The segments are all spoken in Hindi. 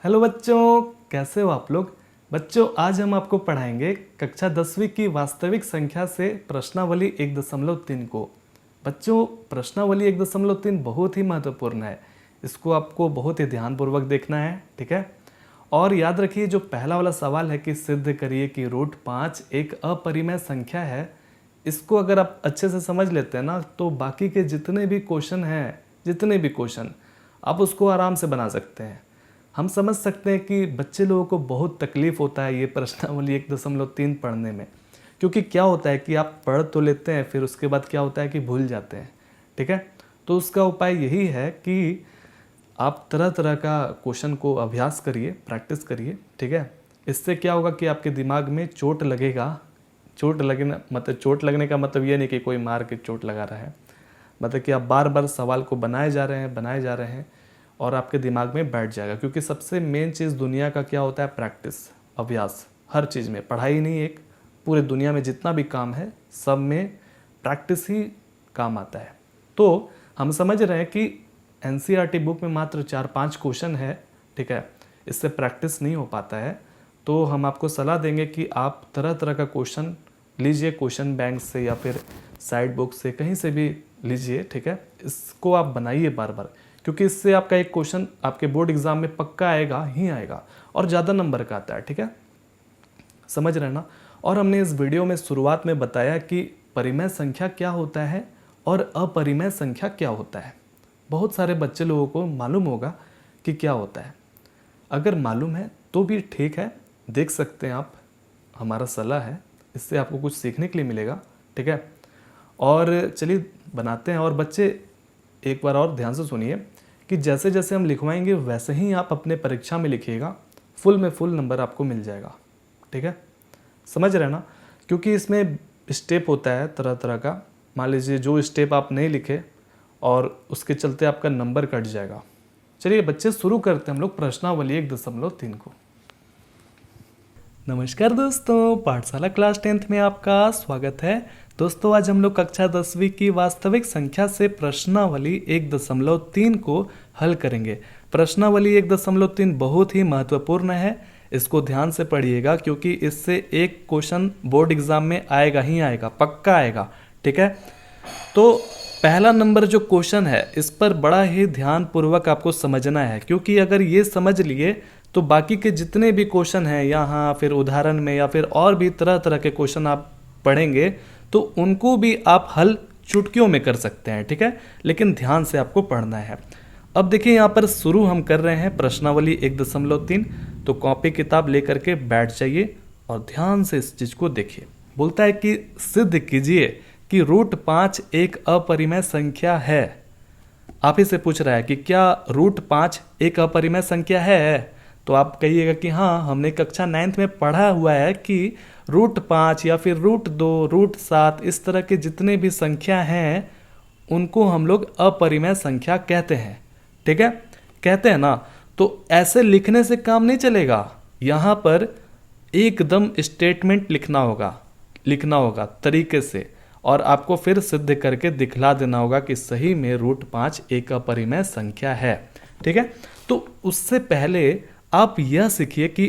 हेलो बच्चों, कैसे हो आप लोग। बच्चों, आज हम आपको पढ़ाएंगे कक्षा 10वीं की वास्तविक संख्या से प्रश्नावली 1.3 को। बच्चों, प्रश्नावली 1.3 बहुत ही महत्वपूर्ण है। इसको आपको बहुत ही ध्यानपूर्वक देखना है, ठीक है। और याद रखिए, जो पहला वाला सवाल है कि सिद्ध करिए कि √5 एक अपरिमेय संख्या है, इसको अगर आप अच्छे से समझ लेते हैं ना, तो बाकी के जितने भी क्वेश्चन आप उसको आराम से बना सकते हैं। हम समझ सकते हैं कि बच्चे लोगों को बहुत तकलीफ होता है ये प्रश्नावली 1.3 पढ़ने में, क्योंकि क्या होता है कि आप पढ़ तो लेते हैं, फिर उसके बाद क्या होता है कि भूल जाते हैं, ठीक है। तो उसका उपाय यही है कि आप तरह तरह का क्वेश्चन को अभ्यास करिए, प्रैक्टिस करिए, ठीक है। इससे क्या होगा कि आपके दिमाग में चोट लगेगा। चोट लगने का मतलब ये नहीं कि कोई मार के चोट लगा रहा है, मतलब कि आप बार बार सवाल को बनाए जा रहे हैं और आपके दिमाग में बैठ जाएगा। क्योंकि सबसे मेन चीज़ दुनिया का क्या होता है, प्रैक्टिस, अभ्यास। हर चीज़ में, पढ़ाई नहीं, एक पूरे दुनिया में जितना भी काम है सब में प्रैक्टिस ही काम आता है। तो हम समझ रहे हैं कि एनसीईआरटी बुक में मात्र 4-5 क्वेश्चन है, ठीक है, इससे प्रैक्टिस नहीं हो पाता है। तो हम आपको सलाह देंगे कि आप तरह तरह का क्वेश्चन लीजिए, क्वेश्चन बैंक से या फिर साइड बुक से, कहीं से भी लीजिए, ठीक है। इसको आप बनाइए बार बार, क्योंकि इससे आपका एक क्वेश्चन आपके बोर्ड एग्जाम में पक्का आएगा ही आएगा और ज़्यादा नंबर का आता है, ठीक है, समझ रहे हैं ना। और हमने इस वीडियो में शुरुआत में बताया कि परिमेय संख्या क्या होता है और अपरिमेय संख्या क्या होता है। बहुत सारे बच्चे लोगों को मालूम होगा कि क्या होता है। अगर मालूम है तो भी ठीक है, देख सकते हैं आप, हमारा सलाह है, इससे आपको कुछ सीखने के लिए मिलेगा, ठीक है। और चलिए बनाते हैं। और बच्चे एक बार और ध्यान से सुनिए कि जैसे जैसे हम लिखवाएंगे वैसे ही आप अपने परीक्षा में लिखिएगा, फुल में फुल नंबर आपको मिल जाएगा, ठीक है, समझ रहे हैं ना। क्योंकि इसमें स्टेप होता है तरह तरह का। मान लीजिए जो स्टेप आप नहीं लिखे और उसके चलते आपका नंबर कट जाएगा। चलिए बच्चे, शुरू करते हैं हम लोग प्रश्नावली 1.3 को। नमस्कार दोस्तों, पाठशाला क्लास 10th में आपका स्वागत है। दोस्तों, आज हम लोग कक्षा 10वीं की वास्तविक संख्या से प्रश्नावली 1.3 को हल करेंगे। प्रश्नावली 1.3 बहुत ही महत्वपूर्ण है, इसको ध्यान से पढ़िएगा, क्योंकि इससे एक क्वेश्चन बोर्ड एग्जाम में आएगा ही आएगा, पक्का आएगा, ठीक है। तो पहला नंबर जो क्वेश्चन है, इस पर बड़ा ही ध्यानपूर्वक आपको समझना है, क्योंकि अगर ये समझ लिए तो बाकी के जितने भी क्वेश्चन हैं यहाँ, फिर उदाहरण में या फिर और भी तरह तरह के क्वेश्चन आप पढ़ेंगे तो उनको भी आप हल चुटकियों में कर सकते हैं, ठीक है। लेकिन ध्यान से आपको पढ़ना है। अब देखिए, यहाँ पर शुरू हम कर रहे हैं प्रश्नावली 1.3। तो कॉपी किताब लेकर के बैठ जाइए और ध्यान से इस चीज को देखिए। बोलता है कि सिद्ध कीजिए कि √5 एक अपरिमेय संख्या है। आप ही से पूछ रहा है कि क्या √5 एक अपरिमेय संख्या है। तो आप कहिएगा कि हाँ, हमने कक्षा 9th में पढ़ा हुआ है कि √5 या फिर √2, √7 इस तरह के जितने भी संख्या हैं उनको हम लोग अपरिमेय संख्या कहते हैं, ठीक है, कहते हैं ना। तो ऐसे लिखने से काम नहीं चलेगा, यहाँ पर एकदम स्टेटमेंट लिखना होगा तरीके से, और आपको फिर सिद्ध करके दिखला देना होगा कि सही में √5 एक अपरिमेय संख्या है, ठीक है। तो उससे पहले आप यह सीखिए कि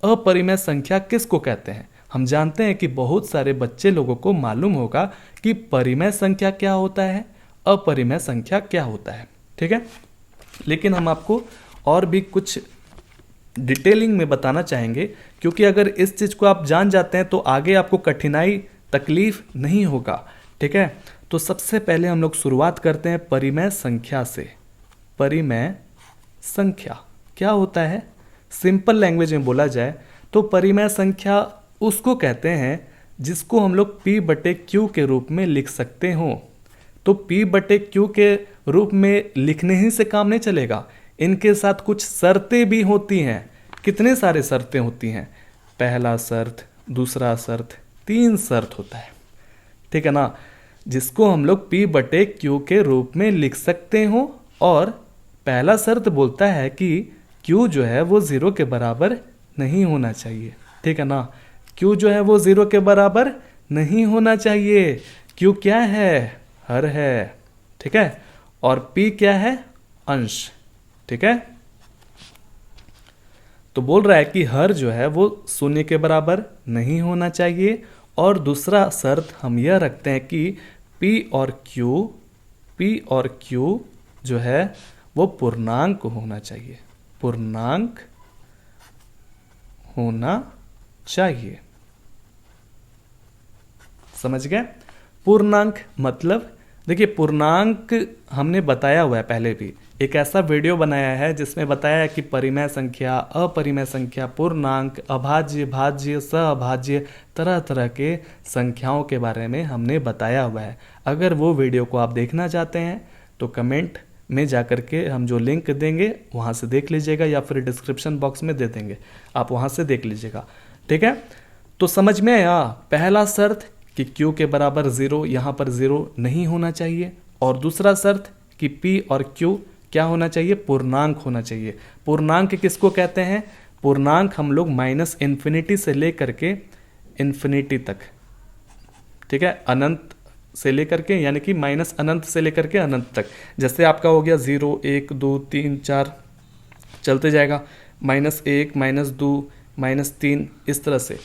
अपरिमेय संख्या किसको कहते हैं। हम जानते हैं कि बहुत सारे बच्चे लोगों को मालूम होगा कि परिमेय संख्या क्या होता है, अपरिमेय संख्या क्या होता है, ठीक है। लेकिन हम आपको और भी कुछ डिटेलिंग में बताना चाहेंगे, क्योंकि अगर इस चीज़ को आप जान जाते हैं तो आगे आपको कठिनाई, तकलीफ नहीं होगा, ठीक है। तो सबसे पहले हम लोग शुरुआत करते हैं परिमेय संख्या से। परिमेय संख्या क्या होता है? सिंपल लैंग्वेज में बोला जाए तो परिमेय संख्या उसको कहते हैं जिसको हम लोग P/Q के रूप में लिख सकते हो। तो P/Q के रूप में लिखने ही से काम नहीं चलेगा, इनके साथ कुछ शर्तें भी होती हैं। कितने सारे शर्तें होती हैं? पहला शर्त, दूसरा शर्त, 3 शर्त होता है, ठीक है ना, जिसको हम लोग P/Q के रूप में लिख सकते हो। और पहला शर्त बोलता है कि Q जो है वो 0 के बराबर नहीं होना चाहिए, ठीक है ना। Q जो है वो 0 के बराबर नहीं होना चाहिए। Q क्या है? हर है, ठीक है। और P क्या है? अंश, ठीक है। तो बोल रहा है कि हर जो है वो शून्य के बराबर नहीं होना चाहिए, और दूसरा शर्त हम यह रखते हैं कि P और Q जो है वो पूर्णांक होना चाहिए, पूर्णांक होना चाहिए। समझ गए? पूर्णांक मतलब देखिए, पूर्णांक हमने बताया हुआ है पहले भी, एक ऐसा वीडियो बनाया है जिसमें बताया है कि परिमेय संख्या, अपरिमेय संख्या, पूर्णांक, अभाज्य, भाज्य, सहअभाज्य, तरह तरह के संख्याओं के बारे में हमने बताया हुआ है। अगर वो वीडियो को आप देखना चाहते हैं तो कमेंट में जाकर के हम जो लिंक देंगे वहाँ से देख लीजिएगा, या फिर डिस्क्रिप्शन बॉक्स में दे देंगे, आप वहाँ से देख लीजिएगा। ठीक है, तो समझ में आया पहला शर्त कि Q के बराबर 0, यहाँ पर 0 नहीं होना चाहिए, और दूसरा शर्त कि P और Q क्या होना चाहिए, पूर्णांक होना चाहिए। पूर्णांक किसको कहते हैं? पूर्णांक हम लोग -इन्फिनिटी से लेकर के इन्फिनिटी तक, ठीक है, अनंत से लेकर के, यानी कि माइनस अनंत से लेकर के अनंत तक। जैसे आपका हो गया 0, 1, 2, 3, 4 चलते जाएगा, -1, -2, -3, इस तरह से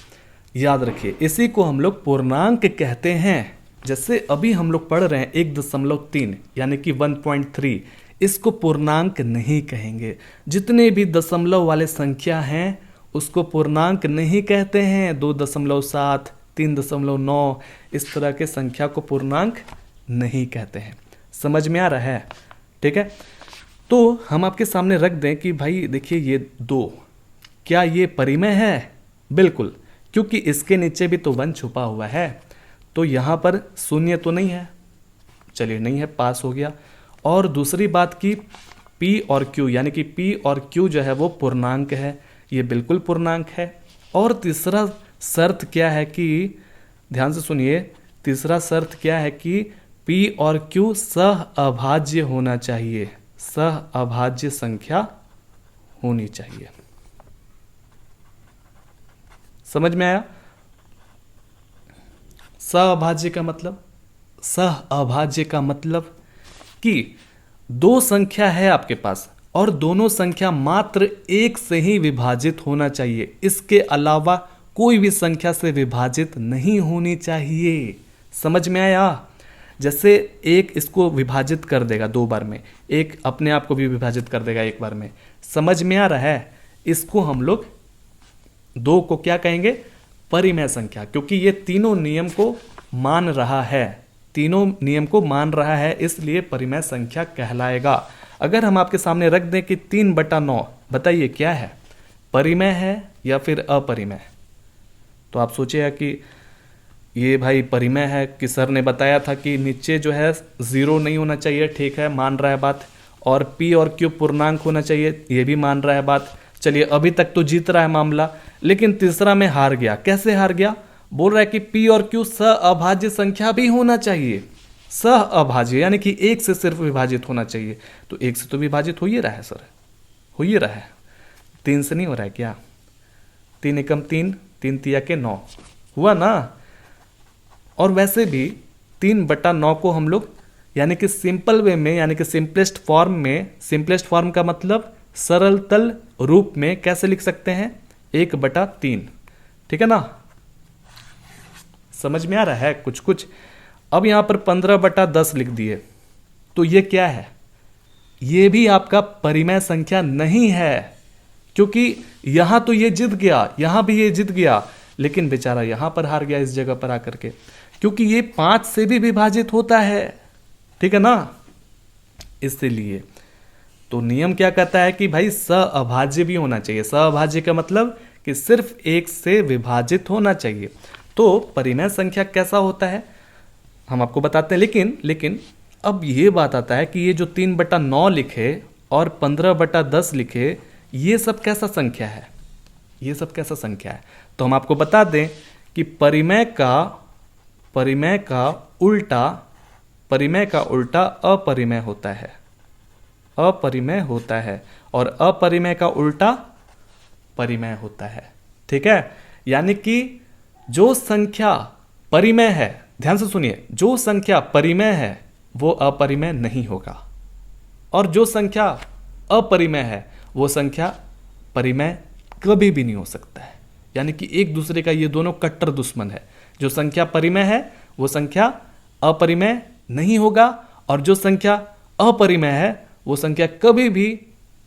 याद रखिए। इसी को हम लोग पूर्णांक कहते हैं। जैसे अभी हम लोग पढ़ रहे हैं 1.3 यानी कि 1.3, इसको पूर्णांक नहीं कहेंगे। जितने भी दशमलव वाले संख्या हैं उसको पूर्णांक नहीं कहते हैं। 2.7, 3.9, इस तरह के संख्या को पूर्णांक नहीं कहते हैं। समझ में आ रहा है? ठीक है, तो हम आपके सामने रख दें कि भाई देखिए ये 2, क्या ये परिमेय है? बिल्कुल, क्योंकि इसके नीचे भी तो 1 छुपा हुआ है, तो यहाँ पर शून्य तो नहीं है। चलिए नहीं है, पास हो गया। और दूसरी बात की P और Q, यानी कि P और Q जो है वो पूर्णांक है, ये बिल्कुल पूर्णांक है। और तीसरा शर्त क्या है कि, ध्यान से सुनिए, तीसरा शर्त क्या है कि P और Q सहअभाज्य होना चाहिए, सहअभाज्य संख्या होनी चाहिए। समझ में आया? सहअभाज्य का मतलब, सहअभाज्य का मतलब कि दो संख्या है आपके पास और दोनों संख्या मात्र एक से ही विभाजित होना चाहिए, इसके अलावा कोई भी संख्या से विभाजित नहीं होनी चाहिए। समझ में आया? जैसे एक इसको विभाजित कर देगा 2 बार में, एक अपने आप को भी विभाजित कर देगा 1 बार में। समझ में आ रहा है? इसको हम लोग 2 को क्या कहेंगे? परिमेय संख्या, क्योंकि ये तीनों नियम को मान रहा है, तीनों नियम को मान रहा है, इसलिए परिमेय संख्या कहलाएगा। अगर हम आपके सामने रख दें कि 3/9, बताइए क्या है, परिमेय है या फिर अपरिमेय? तो आप सोचिएगा कि ये भाई परिमेय है, कि सर ने बताया था कि नीचे जो है 0 नहीं होना चाहिए, ठीक है, मान रहा है बात, और P और Q पूर्णांक होना चाहिए, ये भी मान रहा है बात। चलिए अभी तक तो जीत रहा है मामला, लेकिन तीसरा में हार गया। कैसे हार गया? बोल रहा है कि P और Q सहअभाज्य संख्या भी होना चाहिए, सहअभाज्य यानी कि 1 से सिर्फ विभाजित होना चाहिए। तो 1 से तो विभाजित हो ही रहा है सर, हो ही रहा है, 3 से नहीं हो रहा है क्या? 3 एकम 3, 3 तिया के 9 हुआ ना। और वैसे भी 3/9 को हम लोग यानी कि सिंपल वे में, यानी कि सिंपलेस्ट फॉर्म में, सिंपलेस्ट फॉर्म का मतलब सरलतल रूप में कैसे लिख सकते हैं? 1/3, ठीक है ना। समझ में आ रहा है कुछ कुछ? अब यहां पर 15/10 लिख दिए, तो ये क्या है? ये भी आपका परिमेय संख्या नहीं है, क्योंकि यहां तो ये जीत गया, यहां भी ये जीत गया, लेकिन बेचारा यहां पर हार गया इस जगह पर आकर के, क्योंकि ये 5 से भी विभाजित होता है, ठीक है ना। इसलिए तो नियम क्या कहता है कि भाई सहअभाज्य भी होना चाहिए। सहअभाज्य का मतलब कि सिर्फ 1 से विभाजित होना चाहिए। तो परिमेय संख्या कैसा होता है हम आपको बताते हैं, लेकिन अब ये बात आता है कि ये जो 3/9 लिखे और 15/10 लिखे, ये सब कैसा संख्या है? ये सब कैसा संख्या है? तो हम आपको बता दें कि परिमेय का उल्टा अपरिमेय होता है, अपरिमेय होता है, और अपरिमेय का उल्टा परिमेय होता है, ठीक है। यानी कि जो संख्या परिमेय है, ध्यान से सुनिए, जो संख्या परिमेय है वो अपरिमेय नहीं होगा, और जो संख्या अपरिमेय है वो संख्या परिमेय कभी भी नहीं हो सकता है। यानी कि एक दूसरे का ये दोनों कट्टर दुश्मन है। जो संख्या परिमेय है वो संख्या अपरिमेय नहीं होगा, और जो संख्या अपरिमेय है वो संख्या कभी भी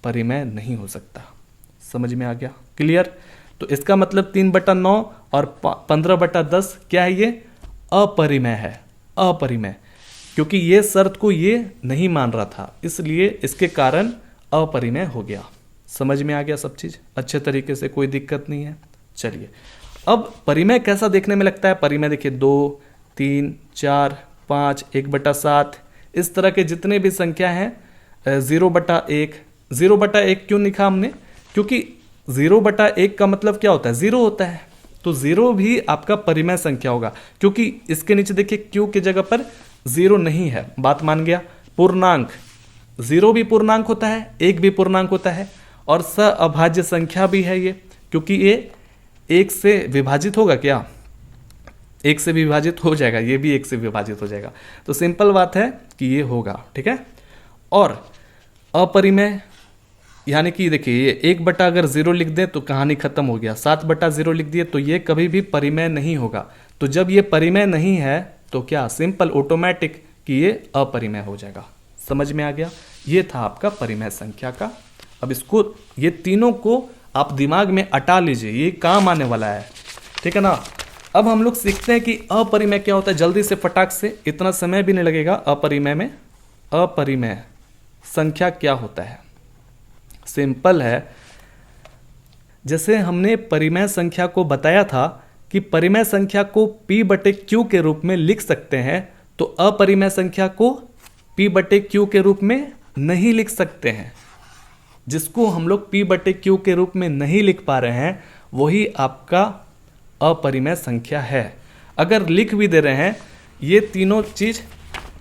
परिमेय नहीं हो सकता। समझ में आ गया? क्लियर? तो इसका मतलब 3/9 और 15/10 क्या है? ये अपरिमेय है, अपरिमेय, क्योंकि ये शर्त को ये नहीं मान रहा था, इसलिए इसके कारण अपरिमेय हो गया। समझ में आ गया सब चीज अच्छे तरीके से, कोई दिक्कत नहीं है। चलिए, अब परिमेय कैसा देखने में लगता है? परिमेय देखिए 2, 3, 4, 5, 1/7 इस तरह के जितने भी संख्या हैं, 0/1, 0/1 क्यों लिखा हमने? क्योंकि 0/1 का मतलब क्या होता है? 0 होता है, तो 0 भी आपका परिमेय संख्या होगा, क्योंकि इसके नीचे देखिए क्यू की जगह पर 0 नहीं है। बात मान गया? पूर्णांक, 0 भी पूर्णांक होता है, 1 भी पूर्णांक होता है, और सअभाज्य संख्या भी है ये, क्योंकि ये 1 से विभाजित होगा। क्या 1 से भी विभाजित हो जाएगा? ये भी 1 से विभाजित हो जाएगा। तो सिंपल बात है कि ये होगा, ठीक है। और अपरिमेय यानी कि देखिए, ये 1 अगर 0 लिख दें तो कहानी खत्म हो गया। 7/0 लिख दिए तो ये कभी भी परिमेय नहीं होगा। तो जब ये परिमेय नहीं है तो क्या सिंपल ऑटोमेटिक कि ये अपरिमेय हो जाएगा। समझ में आ गया? ये था आपका परिमेय संख्या का। अब इसको, ये तीनों को आप दिमाग में अटा लीजिए, ये काम आने वाला है, ठीक है ना। अब हम लोग सीखते हैं कि अपरिमेय क्या होता है, जल्दी से फटाक से, इतना समय भी नहीं लगेगा। अपरिमेय में, अपरिमेय संख्या क्या होता है? सिंपल है, जैसे हमने परिमेय संख्या को बताया था कि परिमेय संख्या को P/Q के रूप में लिख सकते हैं, तो अपरिमेय संख्या को P/Q के रूप में नहीं लिख सकते हैं। जिसको हम लोग P/Q के रूप में नहीं लिख पा रहे हैं वही आपका अपरिमेय संख्या है। अगर लिख भी दे रहे हैं, ये तीनों चीज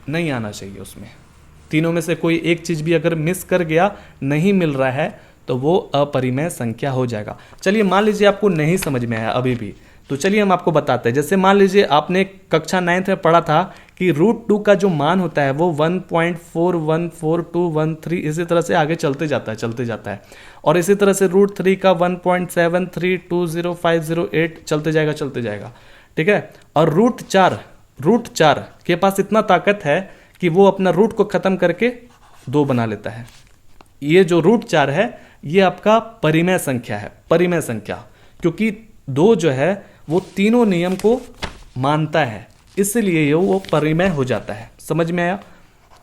नहीं आना चाहिए उसमें। तीनों में से कोई एक चीज भी अगर मिस कर गया, नहीं मिल रहा है, तो वो अपरिमेय संख्या हो जाएगा। चलिए, मान लीजिए आपको नहीं समझ में आया अभी भी, तो चलिए हम आपको बताते हैं। जैसे मान लीजिए आपने कक्षा 9th में पढ़ा था कि √2 का जो मान होता है वो 1.414213, इसी तरह से आगे चलते जाता है। और इसी तरह से √3 का 1.73205008 चलते जाएगा, ठीक है। और √4 के पास इतना ताकत है कि वो अपना रूट को खत्म करके 2 बना लेता है। ये जो √4 है ये आपका परिमेय संख्या है, परिमेय संख्या, क्योंकि 2 जो है वो तीनों नियम को मानता है, इसलिए ये वो परिमेय हो जाता है। समझ में आया?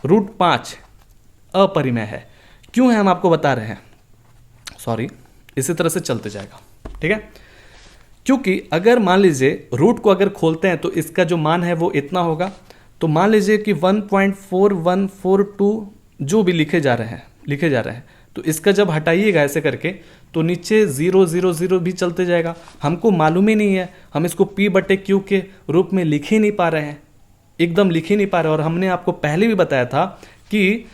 √5 अपरिमेय है। क्यों है हम आपको बता रहे हैं, सॉरी, इसी तरह से चलते जाएगा, ठीक है। क्योंकि अगर मान लीजिए रूट को अगर खोलते हैं तो इसका जो मान है वो इतना होगा। तो मान लीजिए कि 1.4142 जो भी लिखे जा रहे हैं, तो इसका जब हटाइएगा ऐसे करके, तो नीचे 000 भी चलते जाएगा। हमको मालूम ही नहीं है, हम इसको P/Q के रूप में लिख ही नहीं पा रहे हैं, एकदम लिख ही नहीं पा रहे। और हमने आपको पहले भी बताया था कि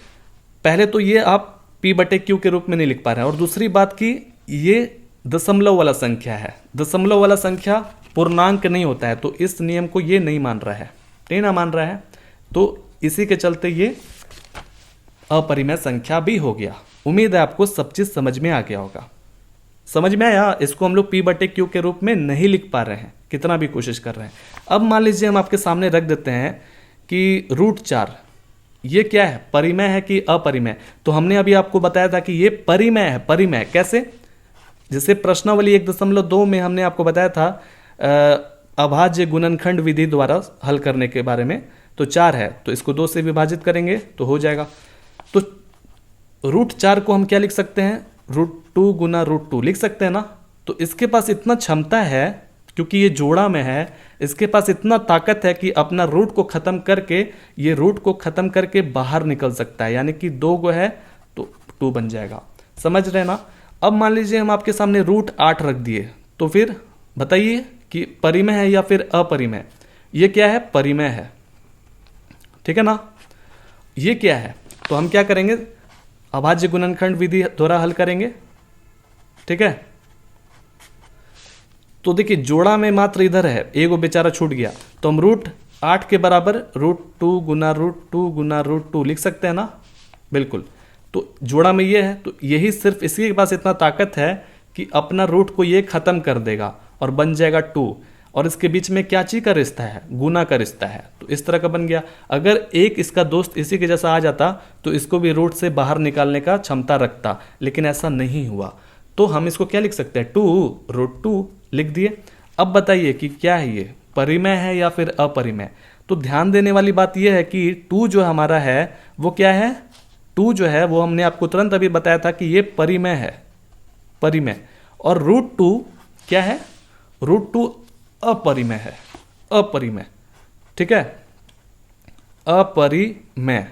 पहले तो ये आप P/Q के रूप में नहीं लिख पा रहे हैं, और दूसरी बात कि ये दशमलव वाला संख्या है। दशमलव वाला संख्या पूर्णांक नहीं होता है, तो इस नियम को ये नहीं मान रहा है, तो इसी के चलते ये अपरिमेय संख्या भी हो गया। उम्मीद है आपको सब चीज समझ में आ गया होगा। समझ में आया? इसको हम लोग P/Q के रूप में नहीं लिख पा रहे हैं, कितना भी कोशिश कर रहे हैं। अब मान लीजिए हम आपके सामने रख देते हैं कि √4 ये क्या है, परिमेय है कि अपरिमेय? तो हमने अभी आपको बताया था कि ये परिमेय है। परिमेय कैसे? जैसे प्रश्नावली 1.2 में हमने आपको बताया था अभाज्य गुणनखंड विधि द्वारा हल करने के बारे में। तो 4 है, तो इसको 2 से विभाजित करेंगे तो हो जाएगा। तो √4 को हम क्या लिख सकते हैं? √2 गुना √2 लिख सकते हैं ना। तो इसके पास इतना क्षमता है, क्योंकि ये जोड़ा में है, इसके पास इतना ताकत है कि अपना रूट को खत्म करके बाहर निकल सकता है। यानी कि 2 गो है तो 2 बन जाएगा। समझ रहे ना? अब मान लीजिए हम आपके सामने √8 रख दिए, तो फिर बताइए कि परिमेय है या फिर अपरिमेय? ये क्या है? परिमेय है, ठीक है ना। ये क्या है? तो हम क्या करेंगे? अभाज्य गुणनखंड विधि द्वारा हल करेंगे, ठीक है। तो देखिए जोड़ा में मात्र इधर है, एगो बेचारा छूट गया, तो हम √8 के बराबर √2 गुना √2 गुना √2 लिख सकते हैं ना। बिल्कुल। तो जोड़ा में ये है, तो यही सिर्फ इसी के पास इतना ताकत है कि अपना रूट को ये खत्म कर देगा और बन जाएगा 2, और इसके बीच में क्या चीज का रिश्ता है, गुना का रिश्ता है, तो इस तरह का बन गया। अगर एक इसका दोस्त इसी के जैसा आ जाता तो इसको भी रूट से बाहर निकालने का क्षमता रखता, लेकिन ऐसा नहीं हुआ। तो हम इसको क्या लिख सकते हैं, 2√2 लिख दिए। अब बताइए कि क्या है ये, परिमेय है या फिर अपरिमेय। तो ध्यान देने वाली बात यह है कि 2 जो हमारा है वो क्या है, 2 जो है वो हमने आपको तुरंत अभी बताया था कि ये परिमेय है, परिमेय। और √2 क्या है, √2 अपरिमेय है, अपरिमेय। ठीक है, अपरिमेय।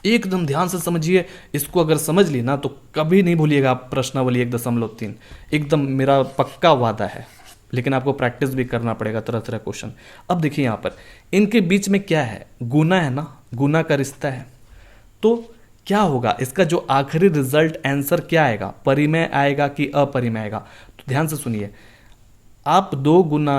एकदम ध्यान से समझिए, इसको अगर समझ ली ना तो कभी नहीं भूलिएगा आप प्रश्नावली 1.3, एकदम मेरा पक्का वादा है। लेकिन आपको प्रैक्टिस भी करना पड़ेगा, तरह तरह क्वेश्चन। अब देखिए यहाँ पर इनके बीच में क्या है, गुना है ना, गुना का रिश्ता है। तो क्या होगा, इसका जो आखिरी रिजल्ट आंसर क्या आएगा, परिमेय आएगा कि अपरिमेय आएगा। तो ध्यान से सुनिए, आप 2 गुना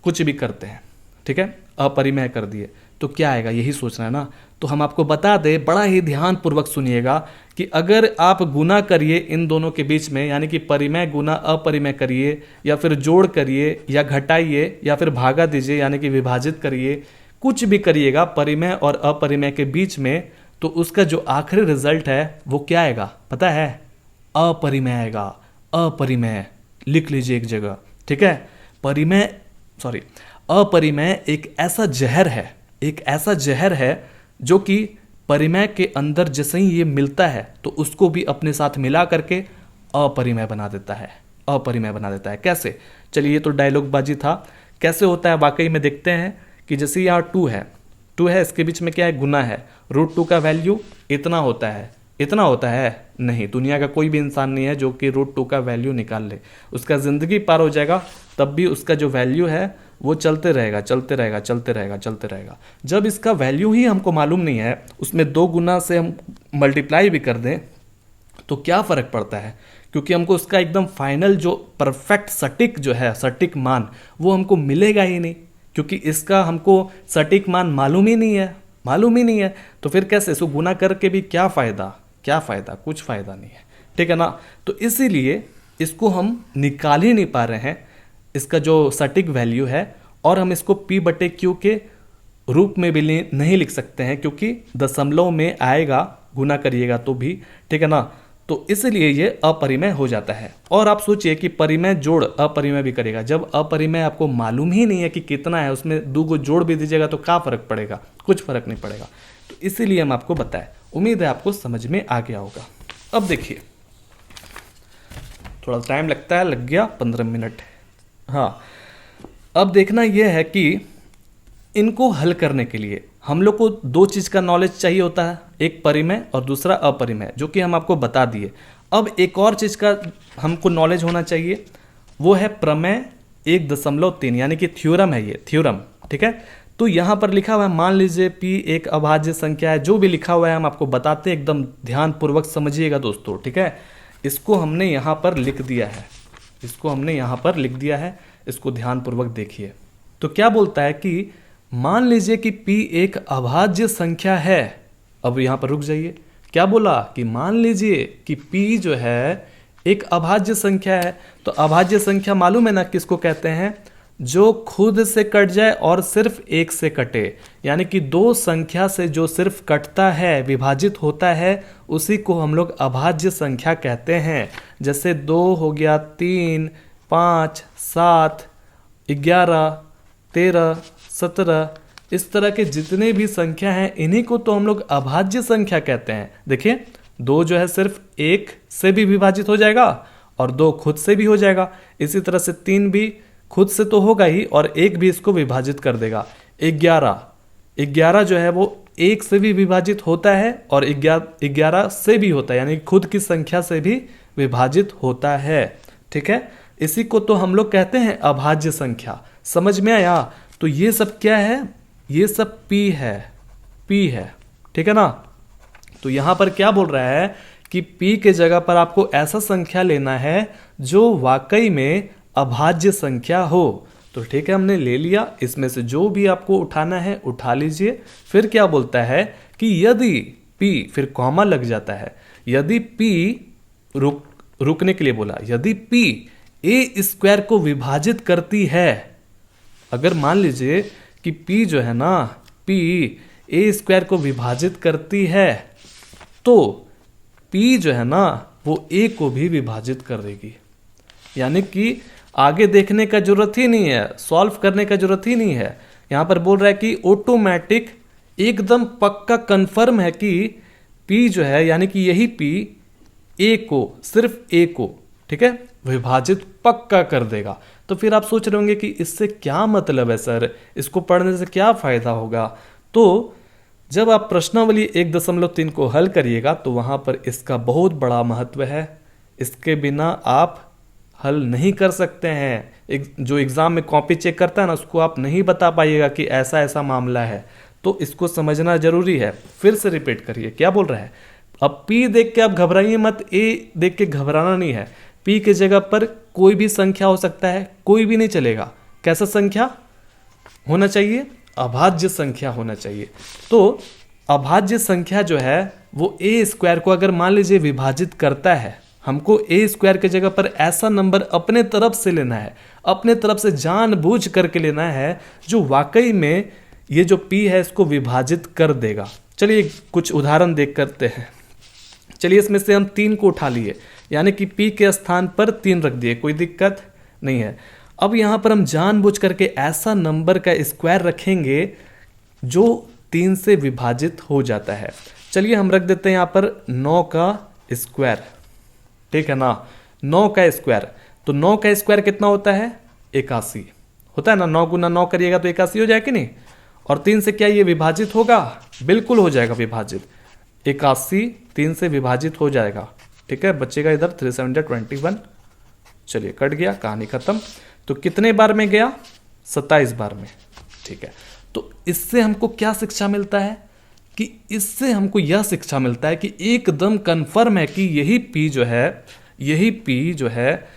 कुछ भी करते हैं, ठीक है, अपरिमेय कर दिए तो क्या आएगा, यही सोचना है ना। तो हम आपको बता दें, बड़ा ही ध्यान पूर्वक सुनिएगा कि अगर आप गुना करिए इन दोनों के बीच में, यानी कि परिमेय गुना अपरिमेय करिए, या फिर जोड़ करिए, या घटाइए, या फिर भागा दीजिए यानी कि विभाजित करिए, कुछ भी करिएगा परिमेय और अपरिमेय के बीच में, तो उसका जो आखिरी रिजल्ट है वो क्या आएगा पता है, अपरिमेय आएगा। अपरिमेय लिख लीजिए एक जगह, ठीक है। अपरिमेय एक ऐसा जहर है, एक ऐसा जहर है जो कि परिमेय के अंदर जैसे ही ये मिलता है तो उसको भी अपने साथ मिला करके अपरिमेय बना देता है, अपरिमेय बना देता है। कैसे, चलिए ये तो डायलॉग बाजी था, कैसे होता है वाकई में देखते हैं। कि जैसे यहाँ 2 है, इसके बीच में क्या है, गुना है। √2 का वैल्यू इतना होता है, इतना होता है नहीं, दुनिया का कोई भी इंसान नहीं है जो कि √2 का वैल्यू निकाल ले। उसका ज़िंदगी पार हो जाएगा तब भी उसका जो वैल्यू है वो चलते रहेगा, चलते रहेगा, चलते रहेगा, चलते रहेगा। जब इसका वैल्यू ही हमको मालूम नहीं है, उसमें 2 गुना से हम मल्टीप्लाई भी कर दें तो क्या फ़र्क पड़ता है, क्योंकि हमको उसका एकदम फाइनल जो परफेक्ट सटीक जो है, सटीक मान वो हमको मिलेगा ही नहीं, क्योंकि इसका हमको सटीक मान मालूम ही नहीं है, मालूम ही नहीं है। तो फिर कैसे, इसको गुना करके भी क्या फ़ायदा, क्या फ़ायदा, कुछ फ़ायदा नहीं है, ठीक है ना। तो इसीलिए इसको हम निकाल ही नहीं पा रहे हैं, इसका जो सटीक वैल्यू है, और हम इसको P/Q के रूप में भी नहीं लिख सकते हैं, क्योंकि दशमलव में आएगा गुना करिएगा तो भी, ठीक है ना। तो इसलिए ये अपरिमेय हो जाता है। और आप सोचिए कि परिमेय जोड़ अपरिमेय भी करेगा, जब अपरिमेय आपको मालूम ही नहीं है कि कितना है, उसमें 2 को जोड़ भी दीजिएगा तो क्या फ़र्क पड़ेगा, कुछ फ़र्क नहीं पड़ेगा। तो इसीलिए हम आपको बताएं, उम्मीद है आपको समझ में आ गया होगा। अब देखिए, थोड़ा टाइम लगता है, लग गया 15 मिनट। हाँ, अब देखना यह है कि इनको हल करने के लिए हम लोग को 2 चीज़ का नॉलेज चाहिए होता है, एक परिमेय और दूसरा अपरिमेय, जो कि हम आपको बता दिए। अब एक और चीज़ का हमको नॉलेज होना चाहिए, वो है प्रमेय 1.3, यानी कि थ्योरम है ये, थ्योरम, ठीक है। तो यहाँ पर लिखा हुआ है, मान लीजिए P एक अभाज्य संख्या है, जो भी लिखा हुआ है हम आपको बताते हैं, एकदम ध्यानपूर्वक समझिएगा दोस्तों, ठीक है। इसको हमने यहाँ पर लिख दिया है, इसको हमने यहाँ पर लिख दिया है, इसको ध्यानपूर्वक देखिए। तो क्या बोलता है कि मान लीजिए कि P एक अभाज्य संख्या है। अब यहाँ पर रुक जाइए, क्या बोला कि मान लीजिए कि P जो है एक अभाज्य संख्या है। तो अभाज्य संख्या मालूम है ना किसको कहते हैं, जो खुद से कट जाए और सिर्फ 1 से कटे, यानी कि 2 संख्या से जो सिर्फ कटता है, विभाजित होता है, उसी को हम लोग अभाज्य संख्या कहते हैं। जैसे 2 हो गया, 3, 5, 7, 11, 13, 17, इस तरह के जितने भी संख्या हैं, इन्हीं को तो हम लोग अभाज्य संख्या कहते हैं। देखिए, 2 जो है सिर्फ 1 से भी विभाजित हो जाएगा और 2 खुद से भी हो जाएगा। इसी तरह से 3 भी खुद से तो होगा ही और 1 भी इसको विभाजित कर देगा। 11 जो है वो 1 से भी विभाजित होता है और 11 से भी होता है, यानी खुद की संख्या से भी विभाजित होता है, ठीक है। इसी को तो हम लोग कहते हैं अभाज्य संख्या। समझ में आया? तो ये सब क्या है, ये सब P है, ठीक है ना। तो यहां पर क्या बोल रहा है कि P के जगह पर आपको ऐसा संख्या लेना है जो वाकई में अभाज्य संख्या हो। तो ठीक है, हमने ले लिया, इसमें से जो भी आपको उठाना है उठा लीजिए। फिर क्या बोलता है कि यदि P, फिर कॉमा लग जाता है, यदि P रुकने के लिए बोला, यदि p ए स्क्वायर को विभाजित करती है, अगर मान लीजिए कि p जो है ना, p ए स्क्वायर को विभाजित करती है, तो p जो है ना वो a को भी विभाजित कर देगी। यानी कि आगे देखने का जरूरत ही नहीं है, सॉल्व करने का जरूरत ही नहीं है। यहां पर बोल रहा है कि ऑटोमेटिक एकदम पक्का कंफर्म है कि p जो है, यानी कि यही p a को, सिर्फ a को, ठीक है, विभाजित पक्का कर देगा। तो फिर आप सोच रहे होंगे कि इससे क्या मतलब है सर, इसको पढ़ने से क्या फायदा होगा। तो जब आप प्रश्नावली 1.3 को हल करिएगा तो वहां पर इसका बहुत बड़ा महत्व है। इसके बिना आप हल नहीं कर सकते हैं। जो एग्जाम में कॉपी चेक करता है ना, उसको आप नहीं बता पाइएगा कि ऐसा ऐसा मामला है। तो इसको समझना जरूरी है। फिर से रिपीट करिए, क्या बोल रहा है। अब P देख के आप घबराइए मत, A देख के घबराना नहीं है। P की जगह पर कोई भी संख्या हो सकता है, कोई भी नहीं चलेगा। कैसा संख्या होना चाहिए? अभाज्य संख्या होना चाहिए। तो अभाज्य संख्या जो है वो ए स्क्वायर को अगर मान लीजिए विभाजित करता है, हमको ए स्क्वायर की जगह पर ऐसा नंबर अपने तरफ से लेना है, अपने तरफ से जानबूझ करके लेना है जो वाकई में ये जो P है इसको विभाजित कर देगा। चलिए कुछ उदाहरण देख करते हैं। चलिए इसमें से हम 3 को उठा लिए, यानी कि P के स्थान पर 3 रख दिए, कोई दिक्कत नहीं है। अब यहाँ पर हम जानबूझ करके ऐसा नंबर का स्क्वायर रखेंगे जो 3 से विभाजित हो जाता है। चलिए हम रख देते हैं यहाँ पर 9 का स्क्वायर, ठीक है ना, 9 का स्क्वायर। तो 9 का स्क्वायर कितना होता है? 81 होता है ना। 9 गुना 9 करिएगा तो 81 हो जाएगा कि नहीं। और 3 से क्या ये विभाजित होगा? बिल्कुल हो जाएगा विभाजित। 81 3 से विभाजित हो जाएगा, ठीक है। बचेगा इधर 3 7 21। चलिए कट गया, कहानी खत्म। तो कितने बार में गया? 27 बार में, ठीक है। तो इससे हमको क्या शिक्षा मिलता है कि इससे हमको यह शिक्षा मिलता है कि एकदम कंफर्म है कि यही P जो है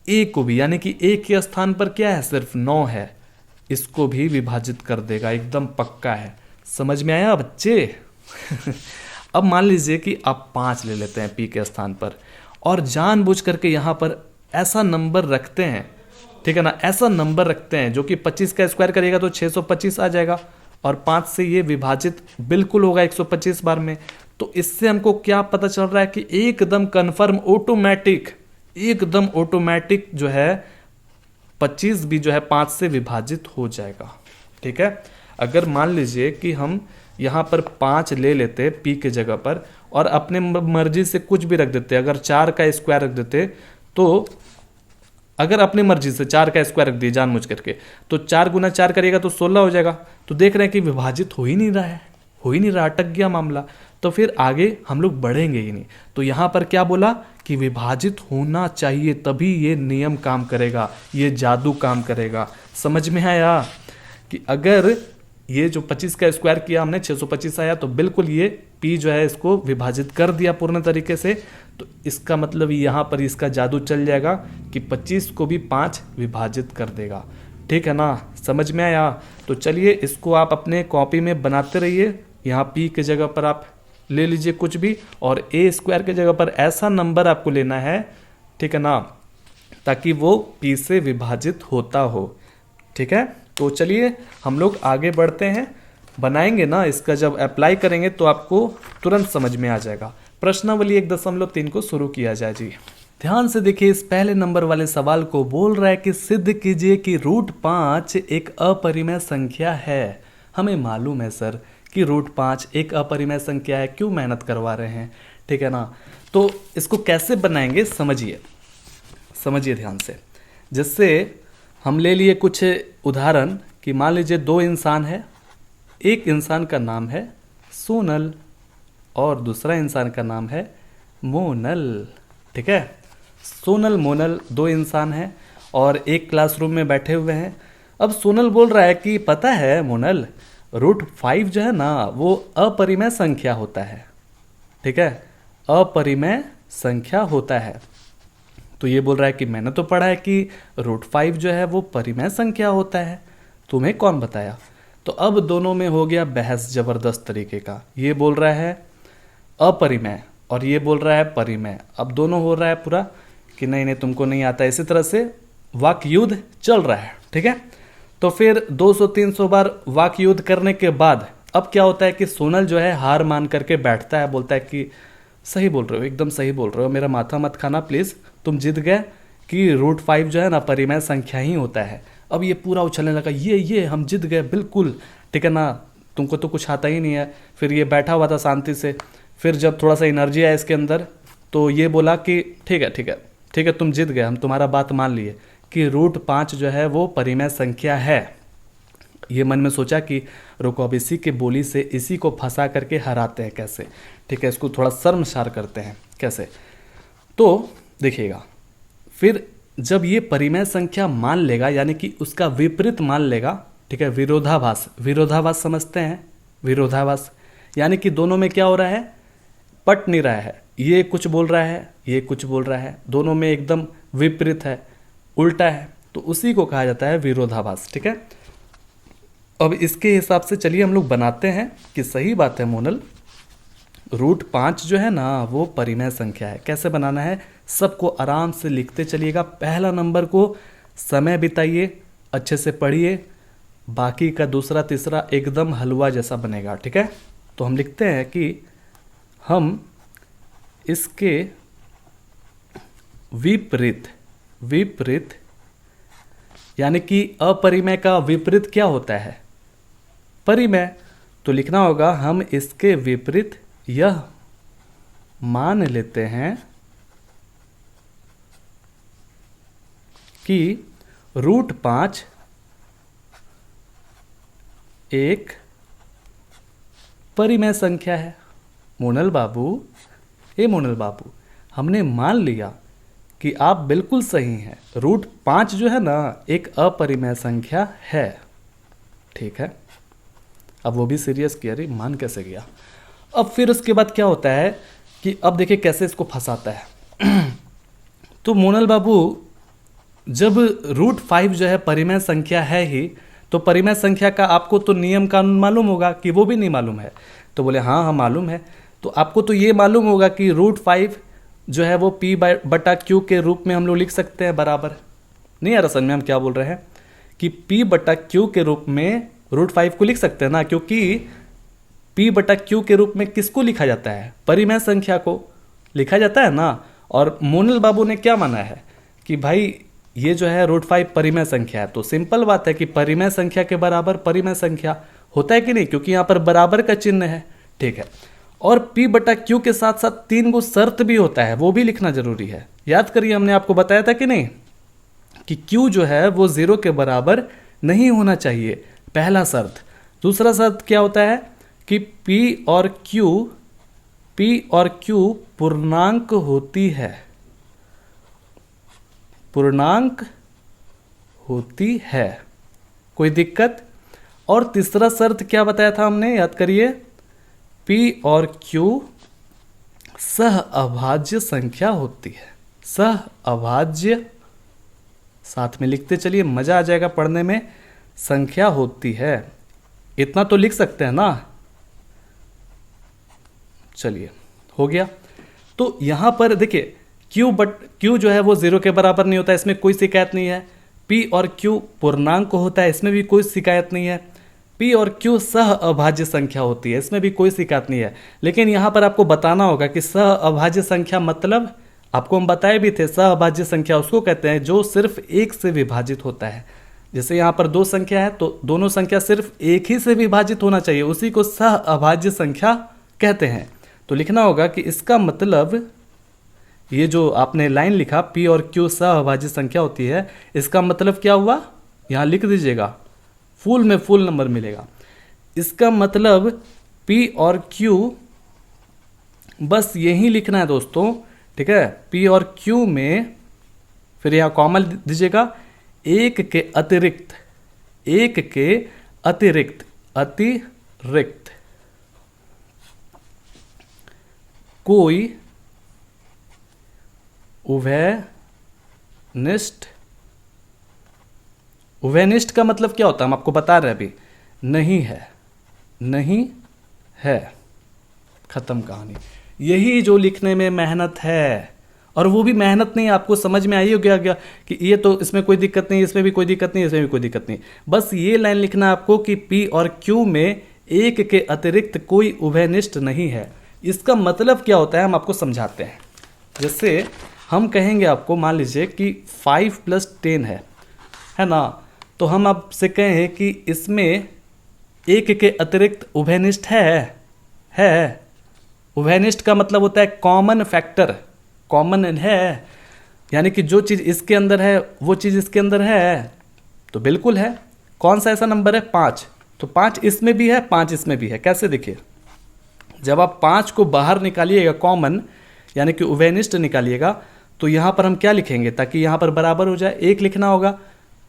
A को भी, यानी कि A के स्थान पर क्या है? सिर्फ 9 है, इसको भी विभाजित कर देगा, एकदम पक्का है। समझ में आया बच्चे? अब मान लीजिए कि आप 5 ले लेते हैं P के स्थान पर और जानबूझ करके यहाँ पर ऐसा नंबर रखते हैं, ठीक है ना, ऐसा नंबर रखते हैं जो कि 25 का स्क्वायर करेगा तो 625 आ जाएगा और 5 से ये विभाजित बिल्कुल होगा 125 बार में। तो इससे हमको क्या पता चल रहा है कि एकदम कंफर्म एकदम ऑटोमेटिक जो है 25 भी जो है 5 से विभाजित हो जाएगा, ठीक है। अगर मान लीजिए कि हम यहाँ पर 5 ले लेते P के जगह पर और अपने मर्जी से कुछ भी रख देते, अगर 4 का स्क्वायर रख देते, तो अगर अपनी मर्जी से 4 का स्क्वायर रख दिए जानबूझ करके, तो 4 गुना 4 करिएगा तो 16 हो जाएगा। तो देख रहे हैं कि विभाजित हो ही नहीं रहा, अटक गया मामला। तो फिर आगे हम लोग बढ़ेंगे ही नहीं। तो यहाँ पर क्या बोला कि विभाजित होना चाहिए, तभी ये नियम काम करेगा, ये जादू काम करेगा। समझ में आया कि अगर ये जो 25 का स्क्वायर किया हमने 625 आया, तो बिल्कुल ये P जो है इसको विभाजित कर दिया पूर्ण तरीके से। तो इसका मतलब यहाँ पर इसका जादू चल जाएगा कि 25 को भी 5 विभाजित कर देगा, ठीक है ना। समझ में आया? तो चलिए इसको आप अपने कॉपी में बनाते रहिए। यहाँ P के जगह पर आप ले लीजिए कुछ भी और A स्क्वायर के जगह पर ऐसा नंबर आपको लेना है, ठीक है ना, ताकि वो P से विभाजित होता हो, ठीक है। तो चलिए हम लोग आगे बढ़ते हैं, बनाएंगे ना, इसका जब अप्लाई करेंगे तो आपको तुरंत समझ में आ जाएगा। प्रश्नावली 1.3 को शुरू किया जाए जी। ध्यान से देखिए, इस पहले नंबर वाले सवाल को बोल रहा है कि सिद्ध कीजिए कि √5 एक अपरिमेय संख्या है। हमें मालूम है सर कि √5 एक अपरिमेय संख्या है, क्यों मेहनत करवा रहे हैं, ठीक है ना। तो इसको कैसे बनाएंगे समझिए ध्यान से। जिससे हम ले लिए कुछ उदाहरण कि मान लीजिए 2 इंसान है, एक इंसान का नाम है सोनल और दूसरा इंसान का नाम है मोनल, ठीक है। सोनल मोनल 2 इंसान हैं और एक क्लासरूम में बैठे हुए हैं। अब सोनल बोल रहा है कि पता है मोनल, √5 जो है ना वो अपरिमेय संख्या होता है, ठीक है, अपरिमेय संख्या होता है। तो ये बोल रहा है कि मैंने तो पढ़ा है कि √5 जो है वो परिमेय संख्या होता है, तुम्हें कौन बताया। तो अब दोनों में हो गया बहस जबरदस्त तरीके का। ये बोल रहा है अपरिमेय और ये बोल रहा है परिमेय। अब दोनों हो रहा है पूरा कि नहीं नहीं तुमको नहीं आता। इसी तरह से वाक युद्ध चल रहा है, ठीक है। तो फिर 200-300 बार वाक युद्ध करने के बाद अब क्या होता है कि सोनल जो है हार मान करके बैठता है, बोलता है कि सही बोल रहे हो, एकदम सही बोल रहे हो, मेरा माथा मत खाना प्लीज़, तुम जीत गए कि √5 जो है ना परिमेय संख्या ही होता है। अब ये पूरा उछलने लगा, ये हम जीत गए बिल्कुल, ठीक है ना, तुमको तो कुछ आता ही नहीं है। फिर ये बैठा हुआ था शांति से। फिर जब थोड़ा सा एनर्जी आया इसके अंदर तो ये बोला कि ठीक है ठीक है ठीक है, तुम जीत गए, हम तुम्हारा बात मान लिए कि √5 जो है वो परिमेय संख्या है। ये मन में सोचा कि रुको अब इसी के बोली से इसी को फंसा करके हराते हैं कैसे, ठीक है, इसको थोड़ा शर्मसार करते हैं कैसे। तो देखिएगा, फिर जब ये परिमेय संख्या मान लेगा यानी कि उसका विपरीत मान लेगा, ठीक है, विरोधाभास, विरोधाभास समझते हैं, विरोधाभास यानी कि दोनों में क्या हो रहा है, पट नहीं रहा है, ये कुछ बोल रहा है ये कुछ बोल रहा है, दोनों में एकदम विपरीत है, उल्टा है, तो उसी को कहा जाता है विरोधाभास, ठीक है। अब इसके हिसाब से चलिए हम लोग बनाते हैं कि सही बात है मोनल, √5 जो है ना वो परिमेय संख्या है। कैसे बनाना है सबको आराम से लिखते चलिएगा। पहला नंबर को समय बिताइए, अच्छे से पढ़िए, बाकी का दूसरा तीसरा एकदम हलवा जैसा बनेगा, ठीक है। तो हम लिखते हैं कि हम इसके विपरीत, विपरीत यानी कि अपरिमेय का विपरीत क्या होता है, परिमेय, तो लिखना होगा हम इसके विपरीत यह मान लेते हैं कि √5 एक परिमेय संख्या है। मोनल बाबू, मोनल बाबू, हमने मान लिया कि आप बिल्कुल सही हैं, √5 जो है ना एक अपरिमेय संख्या है, ठीक है। अब वो भी सीरियस किया, अरे मान कैसे गया। अब फिर उसके बाद क्या होता है कि अब देखिए कैसे इसको फंसाता है। तो मोनल बाबू जब √5 जो है परिमेय संख्या है ही, तो परिमेय संख्या का आपको तो नियम कानून मालूम होगा कि वो भी नहीं मालूम है। तो बोले हाँ मालूम है। तो आपको तो ये मालूम होगा कि √5 जो है वो P/Q के रूप में हम लोग लिख सकते हैं बराबर। नहीं यार असल में हम क्या बोल रहे हैं कि P/Q के रूप में √5 को लिख सकते हैं ना, क्योंकि P/Q के रूप में किसको लिखा जाता है, परिमेय संख्या को लिखा जाता है ना। और मोनल बाबू ने क्या माना है कि भाई ये जो है √5 परिमेय संख्या है, तो सिंपल बात है कि परिमेय संख्या के बराबर परिमेय संख्या होता है कि नहीं, क्योंकि यहाँ पर बराबर का चिन्ह है, ठीक है। और P/Q के साथ साथ 3 गो शर्त भी होता है, वो भी लिखना जरूरी है। याद करिए हमने आपको बताया था कि नहीं कि Q जो है वो 0 के बराबर नहीं होना चाहिए, पहला शर्त। दूसरा शर्त क्या होता है कि P और Q पूर्णांक होती है, पूर्णांक होती है, कोई दिक्कत। और तीसरा शर्त क्या बताया था हमने, याद करिए, P और Q सह अभाज्य संख्या होती है, सह अभाज्य, साथ में लिखते चलिए मजा आ जाएगा पढ़ने में, संख्या होती है। इतना तो लिख सकते हैं ना, चलिए हो गया। तो यहां पर देखिए Q जो है वो 0 के बराबर नहीं होता है, इसमें कोई शिकायत नहीं है। P और Q पूर्णांक होता है, इसमें भी कोई शिकायत नहीं है। P और Q सह अभाज्य संख्या होती है, इसमें भी कोई शिकायत नहीं है। लेकिन यहाँ पर आपको बताना होगा कि सह अभाज्य संख्या मतलब, आपको हम बताए भी थे, सह अभाज्य संख्या उसको कहते हैं जो सिर्फ एक से विभाजित होता है। जैसे यहाँ पर 2 संख्या है तो दोनों संख्या सिर्फ एक ही से विभाजित होना चाहिए, उसी को सह अभाज्य संख्या कहते हैं। तो लिखना होगा कि इसका मतलब, ये जो आपने लाइन लिखा P और Q सह अभाज्य संख्या होती है, इसका मतलब क्या हुआ, यहाँ लिख दीजिएगा, फुल में फुल नंबर मिलेगा। इसका मतलब P और Q, बस यही लिखना है दोस्तों, ठीक है। P और Q में फिर यहाँ कॉमा दीजिएगा, एक के अतिरिक्त, एक के अतिरिक्त, अतिरिक्त कोई उभयनिष्ठ, उभयनिष्ठ का मतलब क्या होता है हम आपको बता रहे हैं अभी, नहीं है, नहीं है, खत्म कहानी। यही जो लिखने में मेहनत है और वो भी मेहनत नहीं, आपको समझ में आई हो गया कि ये तो इसमें कोई दिक्कत नहीं, इसमें भी कोई दिक्कत नहीं, इसमें भी कोई दिक्कत नहीं। बस ये लाइन लिखना है आपको कि P और Q में एक के अतिरिक्त कोई उभयनिष्ठ नहीं है। इसका मतलब क्या होता है हम आपको समझाते हैं। जैसे हम कहेंगे आपको, मान लीजिए कि 5 + 10 है ना, तो हम आपसे कहें कि इसमें एक के अतिरिक्त उभयनिष्ठ है। उभयनिष्ठ का मतलब होता है कॉमन फैक्टर, कॉमन है, यानी कि जो चीज़ इसके अंदर है वो चीज़ इसके अंदर है, तो बिल्कुल है। कौन सा ऐसा नंबर है? 5। तो 5 इसमें भी है, 5 इसमें भी है। कैसे? देखिए, जब आप 5 को बाहर निकालिएगा, कॉमन यानी कि उभयनिष्ठ निकालिएगा, तो यहाँ पर हम क्या लिखेंगे ताकि यहाँ पर बराबर हो जाए? 1 लिखना होगा।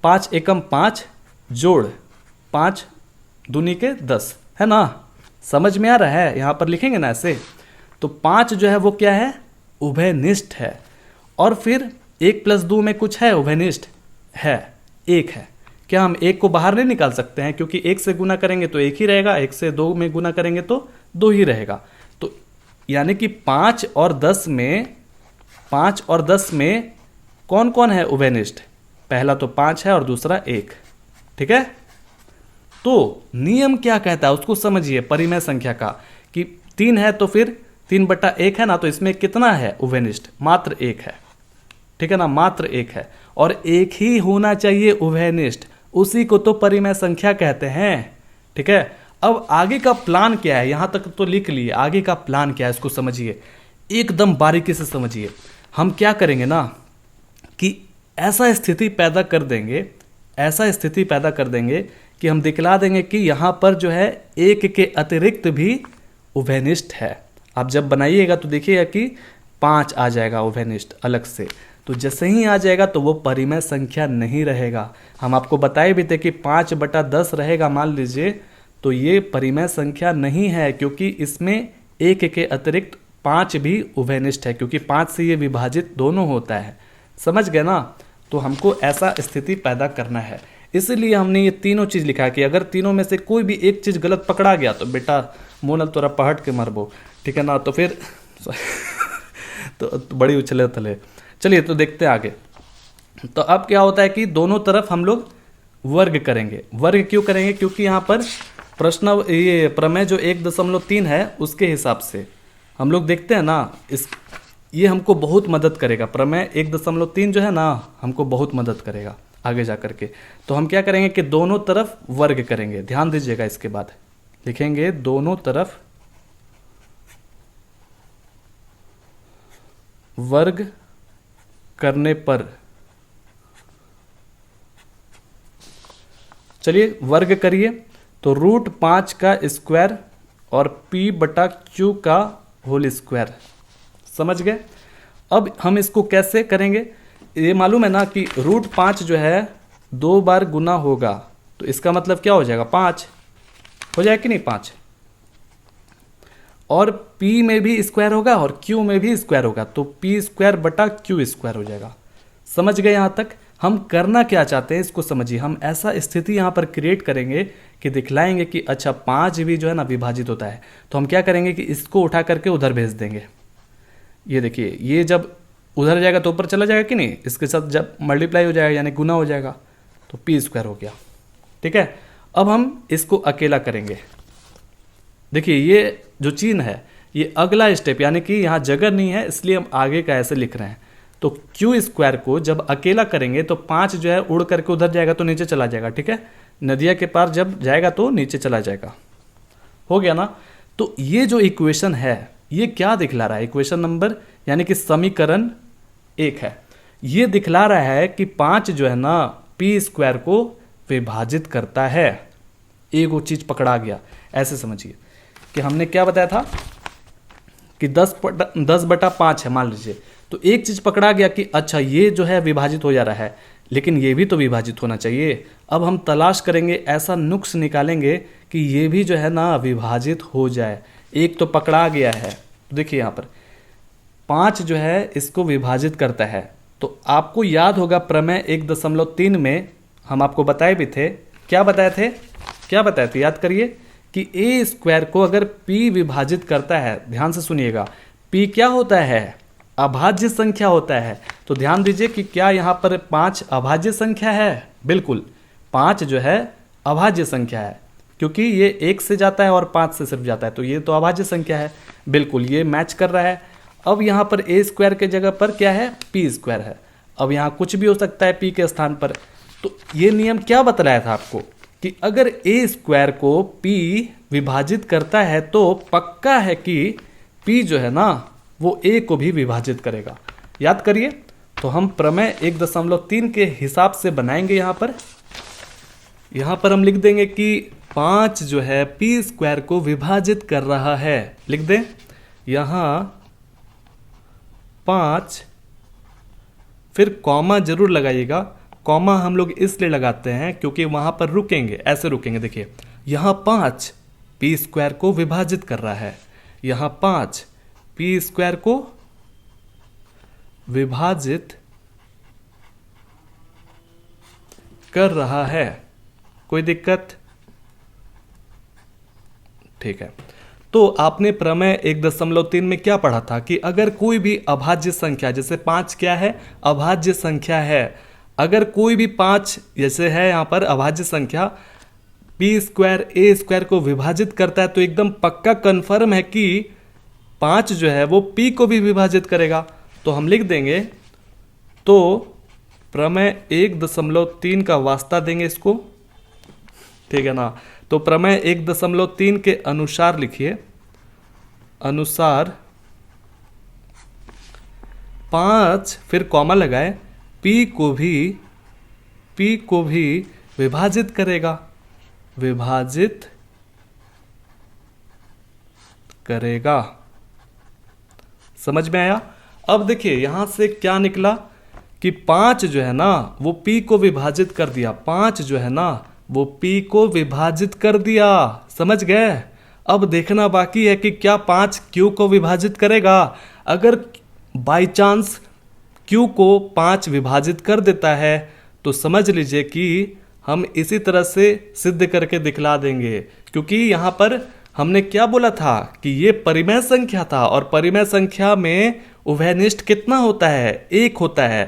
5 एकम 5 जोड़ 5 दूनी के 10, है ना? समझ में आ रहा है? यहाँ पर लिखेंगे ना ऐसे। तो 5 जो है वो क्या है? उभयनिष्ठ है। और फिर 1 + 2 में कुछ है उभयनिष्ठ? है, 1 है। क्या हम 1 को बाहर नहीं निकाल सकते हैं? क्योंकि 1 से गुना करेंगे तो 1 ही रहेगा, 1 से 2 में गुना करेंगे तो 2 ही रहेगा। तो यानी कि 5 और 10 में कौन कौन है उभयनिष्ठ? पहला तो 5 है और दूसरा 1, ठीक है? तो नियम क्या कहता है उसको समझिए, परिमेय संख्या का, कि 3 है तो फिर 3/1 है ना, तो इसमें कितना है उभयनिष्ठ? मात्र 1 है, ठीक है ना? मात्र 1 है, और 1 ही होना चाहिए उभयनिष्ठ, उसी को तो परिमेय संख्या कहते हैं, ठीक है? अब आगे का प्लान क्या है? यहां तक तो लिख लिए, आगे का प्लान क्या है इसको समझिए, एकदम बारीकी से समझिए। हम क्या करेंगे ना कि ऐसा स्थिति पैदा कर देंगे कि हम दिखला देंगे कि यहाँ पर जो है 1 के अतिरिक्त भी उभयनिष्ठ है। आप जब बनाइएगा तो देखिएगा कि 5 आ जाएगा उभयनिष्ठ अलग से, तो जैसे ही आ जाएगा तो वो परिमेय संख्या नहीं रहेगा। हम आपको बताए भी थे कि 5/10 रहेगा मान लीजिए, तो ये परिमेय संख्या नहीं है, क्योंकि इसमें 1 के अतिरिक्त 5 भी उभयनिष्ठ है, क्योंकि 5 से ये विभाजित दोनों होता है। समझ गए ना? तो हमको ऐसा स्थिति पैदा करना है, इसलिए हमने ये तीनों चीज़ लिखा है कि अगर तीनों में से कोई भी एक चीज़ गलत पकड़ा गया तो बेटा मोनल तोरा पहट के मरबो, ठीक है ना? तो फिर तो बड़ी उछले थले। चलिए तो देखते हैं आगे। तो अब क्या होता है कि दोनों तरफ हम लोग वर्ग करेंगे। वर्ग क्यों करेंगे? क्योंकि यहाँ पर प्रश्न ये प्रमेय जो 1.3 है उसके हिसाब से हम लोग देखते हैं ना, ये हमको बहुत मदद करेगा। प्रमेय 1.3 जो है ना हमको बहुत मदद करेगा आगे जा करके। तो हम क्या करेंगे कि दोनों तरफ वर्ग करेंगे। ध्यान दीजिएगा, इसके बाद लिखेंगे दोनों तरफ वर्ग करने पर, चलिए वर्ग करिए, तो √5 का स्क्वायर और P/Q का होल स्क्वायर। समझ गए? अब हम इसको कैसे करेंगे? ये मालूम है ना कि √5 जो है 2 बार गुना होगा, तो इसका मतलब क्या हो जाएगा? 5 हो जाएगा कि नहीं? 5। और P में भी स्क्वायर होगा और Q में भी स्क्वायर होगा, तो P²/Q² हो जाएगा। समझ गए? यहाँ तक हम करना क्या चाहते हैं इसको समझिए। हम ऐसा स्थिति यहाँ पर क्रिएट करेंगे कि दिखलाएंगे कि अच्छा 5 भी जो है ना विभाजित होता है। तो हम क्या करेंगे कि इसको उठा करके उधर भेज देंगे। ये देखिए, ये जब उधर जाएगा तो ऊपर चला जाएगा कि नहीं? इसके साथ जब मल्टीप्लाई हो जाएगा यानी गुना हो जाएगा, तो P² हो गया, ठीक है? अब हम इसको अकेला करेंगे। देखिए ये जो चिन्ह है ये अगला स्टेप, यानी कि यहाँ जगह नहीं है इसलिए हम आगे का ऐसे लिख रहे हैं। तो Q² को जब अकेला करेंगे तो 5 जो है उड़ करके उधर जाएगा तो नीचे चला जाएगा, ठीक है? नदिया के पार जब जाएगा तो नीचे चला जाएगा। हो गया ना? तो ये जो इक्वेशन है ये क्या दिखला रहा है? इक्वेशन नंबर यानी कि समीकरण 1 है। ये दिखला रहा है कि 5 जो है ना P² को विभाजित करता है। एक वो चीज पकड़ा गया। ऐसे समझिए कि हमने क्या बताया था कि 10/5 है मान लीजिए, तो एक चीज पकड़ा गया कि अच्छा ये जो है विभाजित हो जा रहा है, लेकिन ये भी तो विभाजित होना चाहिए। अब हम तलाश करेंगे, ऐसा नुक्स निकालेंगे कि ये भी जो है ना विभाजित हो जाए। एक तो पकड़ा गया है, तो देखिए यहाँ पर 5 जो है इसको विभाजित करता है। तो आपको याद होगा प्रमेय 1.3 में हम आपको बताए भी थे। क्या बताए थे? याद करिए कि A² को अगर P विभाजित करता है, ध्यान से सुनिएगा, P क्या होता है? अभाज्य संख्या होता है। तो ध्यान दीजिए कि क्या यहाँ पर 5 अभाज्य संख्या है? बिल्कुल, 5 जो है अभाज्य संख्या है, क्योंकि ये 1 से जाता है और 5 से सिर्फ जाता है, तो ये तो अभाज्य संख्या है। बिल्कुल, ये मैच कर रहा है। अब यहाँ पर ए स्क्वायर के जगह पर क्या है? पी स्क्वायर है। अब यहाँ कुछ भी हो सकता है पी के स्थान पर। तो ये नियम क्या बतलाया था आपको कि अगर ए स्क्वायर को पी विभाजित करता है तो पक्का है कि पी जो है ना वो ए को भी विभाजित करेगा। याद करिए। तो हम प्रमेय 1.3 के हिसाब से बनाएंगे। यहाँ पर हम लिख देंगे कि 5 जो है पी स्क्वायर को विभाजित कर रहा है। लिख दें यहाँ 5, फिर कॉमा जरूर लगाइएगा। कॉमा हम लोग इसलिए लगाते हैं क्योंकि वहां पर रुकेंगे, ऐसे रुकेंगे। देखिए यहाँ 5 पी स्क्वायर को विभाजित कर रहा है, यहाँ 5 पी स्क्वायर को विभाजित कर रहा है। कोई दिक्कत? ठीक है। तो आपने प्रमेय 1.3 में क्या पढ़ा था कि अगर कोई भी अभाज्य संख्या, जैसे 5 क्या है? अभाज्य संख्या है। अगर कोई भी 5 जैसे है यहाँ पर अभाज्य संख्या पी स्क्वायर ए स्क्वायर को विभाजित करता है तो एकदम पक्का कंफर्म है कि 5 जो है वो पी को भी विभाजित करेगा। तो हम लिख देंगे, तो प्रमेय 1.3 का वास्ता देंगे इसको, ठीक है ना। तो प्रमेय 1.3 के अनुसार लिखिए, अनुसार 5 फिर कॉमा लगाए पी को भी विभाजित करेगा, विभाजित करेगा। समझ में आया? अब देखिए यहां से क्या निकला कि 5 जो है ना वो p को विभाजित कर दिया। 5 जो है ना वो p को विभाजित कर दिया। समझ गए? अब देखना बाकी है कि क्या 5 q को विभाजित करेगा। अगर बाय चांस q को 5 विभाजित कर देता है तो समझ लीजिए कि हम इसी तरह से सिद्ध करके दिखला देंगे, क्योंकि यहाँ पर हमने क्या बोला था कि ये परिमेय संख्या था और परिमेय संख्या में उभयनिष्ठ कितना होता है? 1 होता है।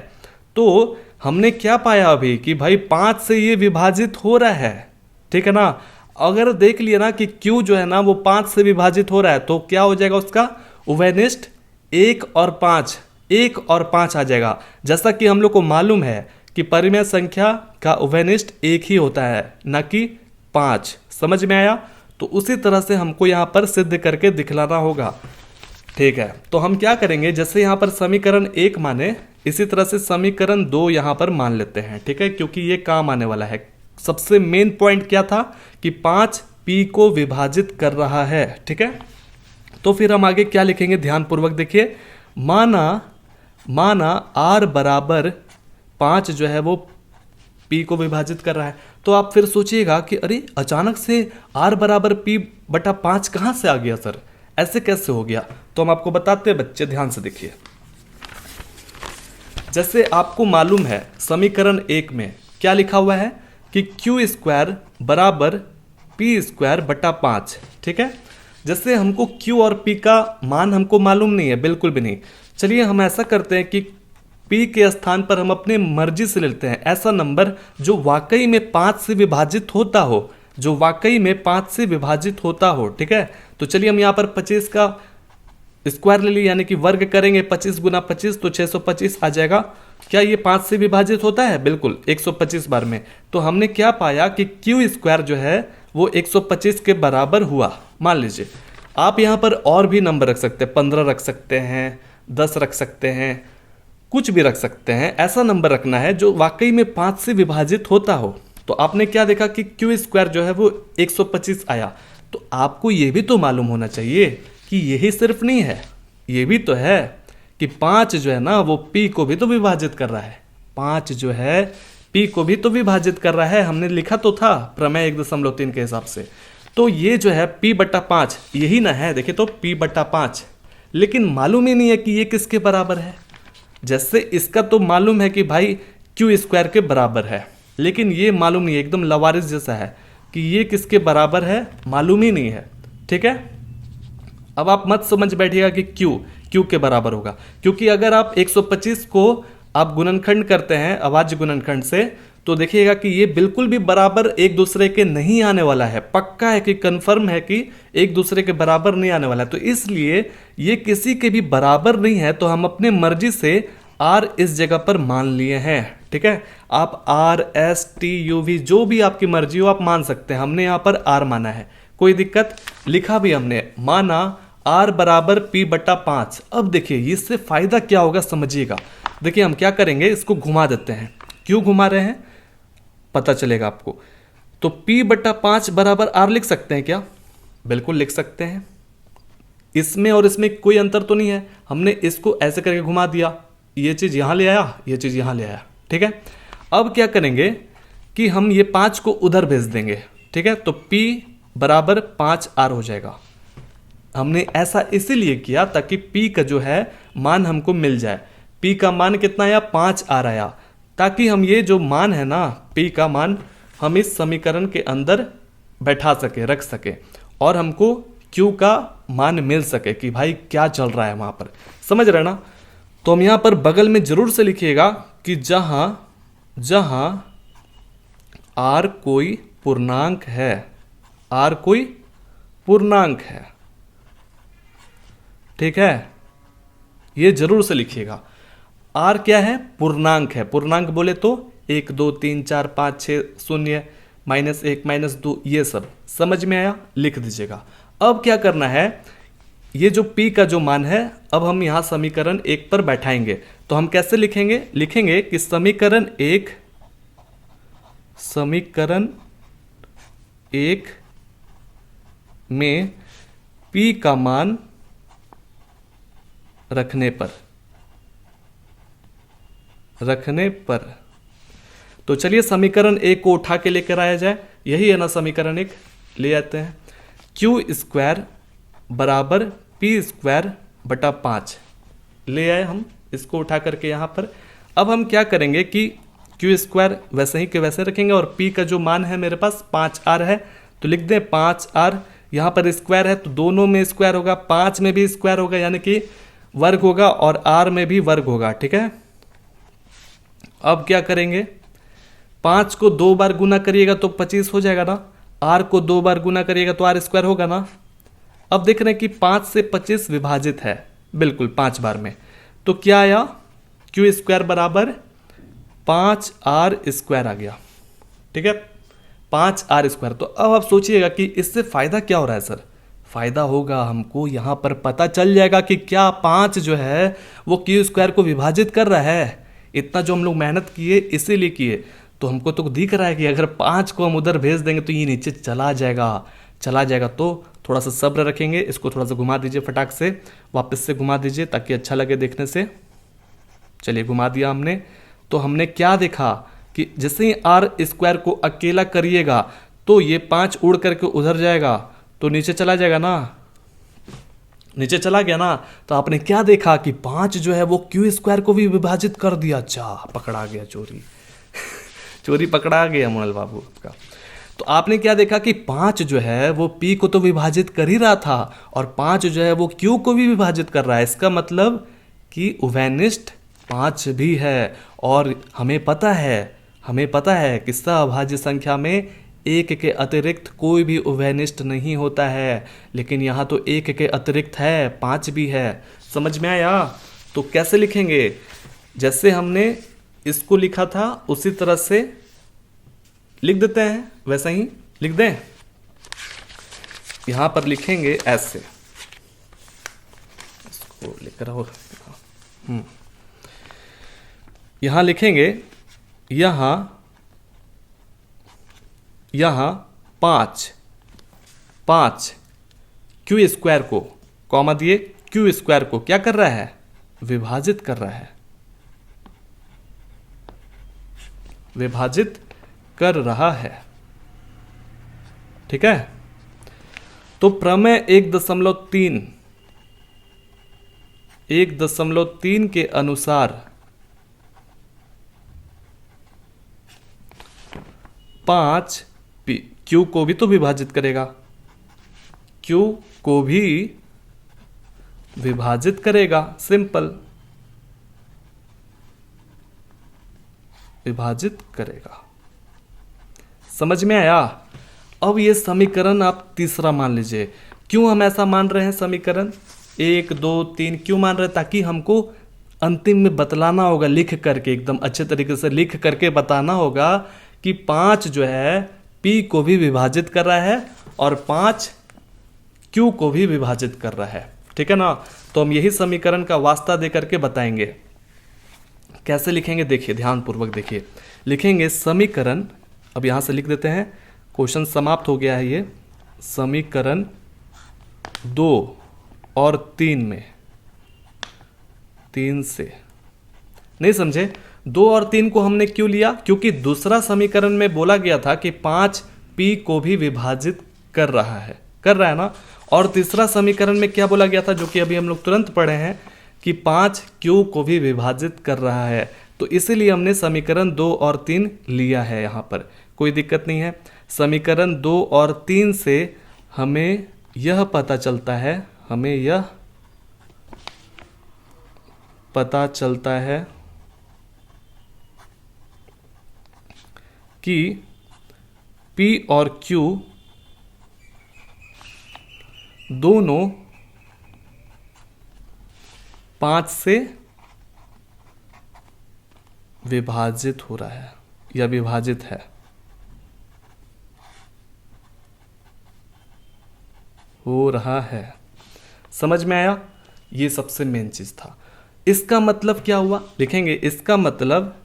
तो हमने क्या पाया अभी कि भाई 5 से ये विभाजित हो रहा है, ठीक है ना। अगर देख लिया ना कि q जो है ना वो 5 से विभाजित हो रहा है तो क्या हो जाएगा उसका उभयनिष्ठ? 1 और 5, 1 और 5 आ जाएगा। जैसा कि हम लोग को मालूम है कि परिमेय संख्या का उभयनिष्ठ 1 ही होता है, न कि 5। समझ में आया? तो उसी तरह से हमको यहाँ पर सिद्ध करके दिखलाना होगा, ठीक है। तो हम क्या करेंगे, जैसे यहाँ पर समीकरण 1 माने इसी तरह से समीकरण 2 यहाँ पर मान लेते हैं, ठीक है, क्योंकि ये काम आने वाला है। सबसे मेन पॉइंट क्या था कि 5 पी को विभाजित कर रहा है, ठीक है। तो फिर हम आगे क्या लिखेंगे, ध्यान पूर्वक देखिए। माना r बराबर 5 जो है वो p को विभाजित कर रहा है। तो आप फिर सोचिएगा कि अरे अचानक से r बराबर p/5 कहाँ से आ गया सर, ऐसे कैसे हो गया? तो हम आपको बताते हैं बच्चे, ध्यान से देखिए। जैसे आपको मालूम है समीकरण 1 में क्या लिखा हुआ है कि q स्क्वायर बराबर p स्क्वायर बटा 5, ठीक है। जैसे हमको q और p का मान हमको मालूम नहीं है, बिल्कुल भी नहीं। चलिए हम ऐसा करते हैं कि p के स्थान पर हम अपने मर्जी से लेते हैं ऐसा नंबर जो वाकई में 5 से विभाजित होता हो, जो वाकई में 5 से विभाजित होता हो, ठीक है। तो चलिए हम यहाँ पर 25 का स्क्वायर ले ली, यानी कि वर्ग करेंगे 25 गुना 25 तो 625 आ जाएगा। क्या ये 5 से विभाजित होता है? बिल्कुल, 125 बार में। तो हमने क्या पाया कि q स्क्वायर जो है वो 125 के बराबर हुआ। मान लीजिए आप यहाँ पर और भी नंबर रख सकते हैं, 15 रख सकते हैं, 10 रख सकते हैं, कुछ भी रख सकते हैं। ऐसा नंबर रखना है जो वाकई में 5 से विभाजित होता हो। तो आपने क्या देखा कि q स्क्वायर जो है वो 125 आया। तो आपको ये भी तो मालूम होना चाहिए कि यही सिर्फ नहीं है, ये भी तो है कि 5 जो है ना वो p को भी तो विभाजित कर रहा है। 5 जो है p को भी तो विभाजित कर रहा है, हमने लिखा तो था प्रमेय 1.3 के हिसाब से। तो ये जो है p/5 यही ना है, देखिए तो p/5, लेकिन मालूम ही नहीं है कि ये किसके बराबर है। जैसे इसका तो मालूम है कि भाई q स्क्वायर के बराबर है, लेकिन ये मालूम नहीं है, एकदम लवारिस जैसा है कि ये किसके बराबर है, मालूम ही नहीं है, ठीक है। अब आप मत समझ बैठिएगा कि Q के बराबर होगा, क्योंकि अगर आप 125 को आप गुणनखंड करते हैं अभाज्य गुणनखंड से, तो देखिएगा कि ये बिल्कुल भी बराबर एक दूसरे के नहीं आने वाला है, पक्का है कि कंफर्म है कि एक दूसरे के बराबर नहीं आने वाला है। तो इसलिए ये किसी के भी बराबर नहीं है, तो हम अपने मर्जी से R इस जगह पर मान लिए हैं। ठीक है, आप R S T U V जो भी आपकी मर्जी हो आप मान सकते हैं, हमने यहाँ पर R माना है, कोई दिक्कत, लिखा भी हमने, माना R बराबर P बटा 5। अब देखिए इससे फायदा क्या होगा समझिएगा। देखिए हम क्या करेंगे, इसको घुमा देते हैं, क्यों घुमा रहे हैं पता चलेगा आपको। तो P बटा 5 बराबर R लिख सकते हैं क्या? बिल्कुल लिख सकते हैं, इसमें और इसमें कोई अंतर तो नहीं है। हमने इसको ऐसे करके घुमा दिया, ये चीज यहां ले आया, ये चीज यहां ले आया। ठीक है, अब क्या करेंगे कि हम ये 5 को उधर भेज देंगे। ठीक है, तो P बराबर 5R हो जाएगा। हमने ऐसा इसीलिए किया ताकि P का जो है मान हमको मिल जाए। P का मान कितना आया? 5R आया, ताकि हम ये जो मान है ना P का मान हम इस समीकरण के अंदर बैठा सके, रख सके, और हमको Q का मान मिल सके कि भाई क्या चल रहा है वहां पर। समझ रहे ना? तो हम यहां पर बगल में जरूर से लिखिएगा कि जहां जहां R कोई पूर्णांक है, R कोई पूर्णांक है, ठीक है, ये जरूर से लिखिएगा। R क्या है? पूर्णांक है। पूर्णांक बोले तो 1 2 3 4 5 6 0 -1 -2 ये सब समझ में आया, लिख दीजिएगा। अब क्या करना है, ये जो P का जो मान है अब हम यहां समीकरण 1 पर बैठाएंगे। तो हम कैसे लिखेंगे? लिखेंगे कि समीकरण 1 में P का मान रखने पर तो चलिए समीकरण 1 को उठा के लेकर आया जाए। यही है ना समीकरण 1, ले आते हैं। Q² बराबर P² बटा 5 ले आए हम इसको उठा करके यहाँ पर। अब हम क्या करेंगे कि Q² वैसे ही के वैसे रखेंगे और P का जो मान है मेरे पास 5R है, तो लिख दें 5R। यहाँ पर स्क्वायर है तो दोनों में स्क्वायर होगा, 5 में भी स्क्वायर होगा यानी कि वर्ग होगा, और R में भी वर्ग होगा। ठीक है, अब क्या करेंगे, 5 को 2 बार गुना करिएगा तो 25 हो जाएगा ना, R को 2 बार गुना करिएगा तो R² होगा ना। अब देख रहे हैं कि 5 से 25 विभाजित है बिल्कुल 5 बार में, तो क्या आया? Q² बराबर 5R² आ गया। ठीक है, 5R²। तो अब आप सोचिएगा कि इससे फायदा क्या हो रहा है सर? फायदा होगा हमको यहाँ पर पता चल जाएगा कि क्या 5 जो है वो Q² को विभाजित कर रहा है। इतना जो हम लोग मेहनत किए इसीलिए किए, तो हमको तो दिख रहा है कि अगर 5 को हम उधर भेज देंगे तो ये नीचे चला जाएगा। तो थोड़ा सा सब्र रखेंगे, इसको थोड़ा सा घुमा दीजिए, फटाक से वापस से घुमा दीजिए ताकि अच्छा लगे देखने से। चलिए घुमा दिया हमने। तो हमने क्या देखा कि जैसे ही R² को अकेला करिएगा तो ये 5 उड़ करके उधर जाएगा, तो नीचे चला जाएगा ना, नीचे चला गया ना। तो आपने क्या देखा कि 5 जो है वो Q² को भी विभाजित कर दिया। अच्छा, पकड़ा गया चोरी चोरी पकड़ा गया मोनल बाबू आपका। तो आपने क्या देखा कि 5 जो है वो P को तो विभाजित कर ही रहा था, और 5 जो है वो Q को भी विभाजित कर रहा है। इसका मतलब कि उभयनिष्ठ 5 भी है। और हमें पता है कि सअभाज्य संख्या में 1 के अतिरिक्त कोई भी उभयनिष्ठ नहीं होता है, लेकिन यहाँ तो 1 के अतिरिक्त है, 5 भी है। समझ में आया? तो कैसे लिखेंगे? जैसे हमने इसको लिखा था उसी तरह से लिख देते हैं, वैसा ही लिख दें। यहां पर लिखेंगे ऐसे, इसको लेकर आओ। यहां लिखेंगे, यहां 5 Q² को कॉमा दिए, Q² को क्या कर रहा है? विभाजित कर रहा है, विभाजित कर रहा है। ठीक है, तो प्रमेय 1.3 के अनुसार 5 Q को भी तो विभाजित करेगा, Q को भी विभाजित करेगा, सिंपल, विभाजित करेगा। समझ में आया? अब ये समीकरण आप तीसरा मान लीजिए। क्यों हम ऐसा मान रहे हैं? समीकरण 1 2 3 क्यों मान रहे हैं? ताकि हमको अंतिम में बतलाना होगा, लिख करके, एकदम अच्छे तरीके से लिख करके बताना होगा कि 5 जो है P को भी विभाजित कर रहा है और 5 Q को भी विभाजित कर रहा है। ठीक है ना? तो हम यही समीकरण का वास्ता दे करके बताएंगे। कैसे लिखेंगे देखिए, ध्यानपूर्वक देखिए। लिखेंगे समीकरण, अब यहां से लिख देते हैं, क्वेश्चन समाप्त हो गया है ये। समीकरण 2 और 3 में, 3 से नहीं समझे? 2 और 3 को हमने क्यों लिया? क्योंकि दूसरा समीकरण में बोला गया था कि 5 P को भी विभाजित कर रहा है ना। और तीसरा समीकरण में क्या बोला गया था, जो कि अभी हम लोग तुरंत पढ़े हैं, कि 5 Q को भी विभाजित कर रहा है। तो इसीलिए हमने समीकरण 2 और 3 लिया है। यहाँ पर कोई दिक्कत नहीं है। समीकरण 2 और 3 से हमें यह पता चलता है, कि P और Q दोनों 5 से विभाजित हो रहा है या विभाजित है। हो रहा है। समझ में आया? ये सबसे मेन चीज था। इसका मतलब क्या हुआ? लिखेंगे इसका मतलब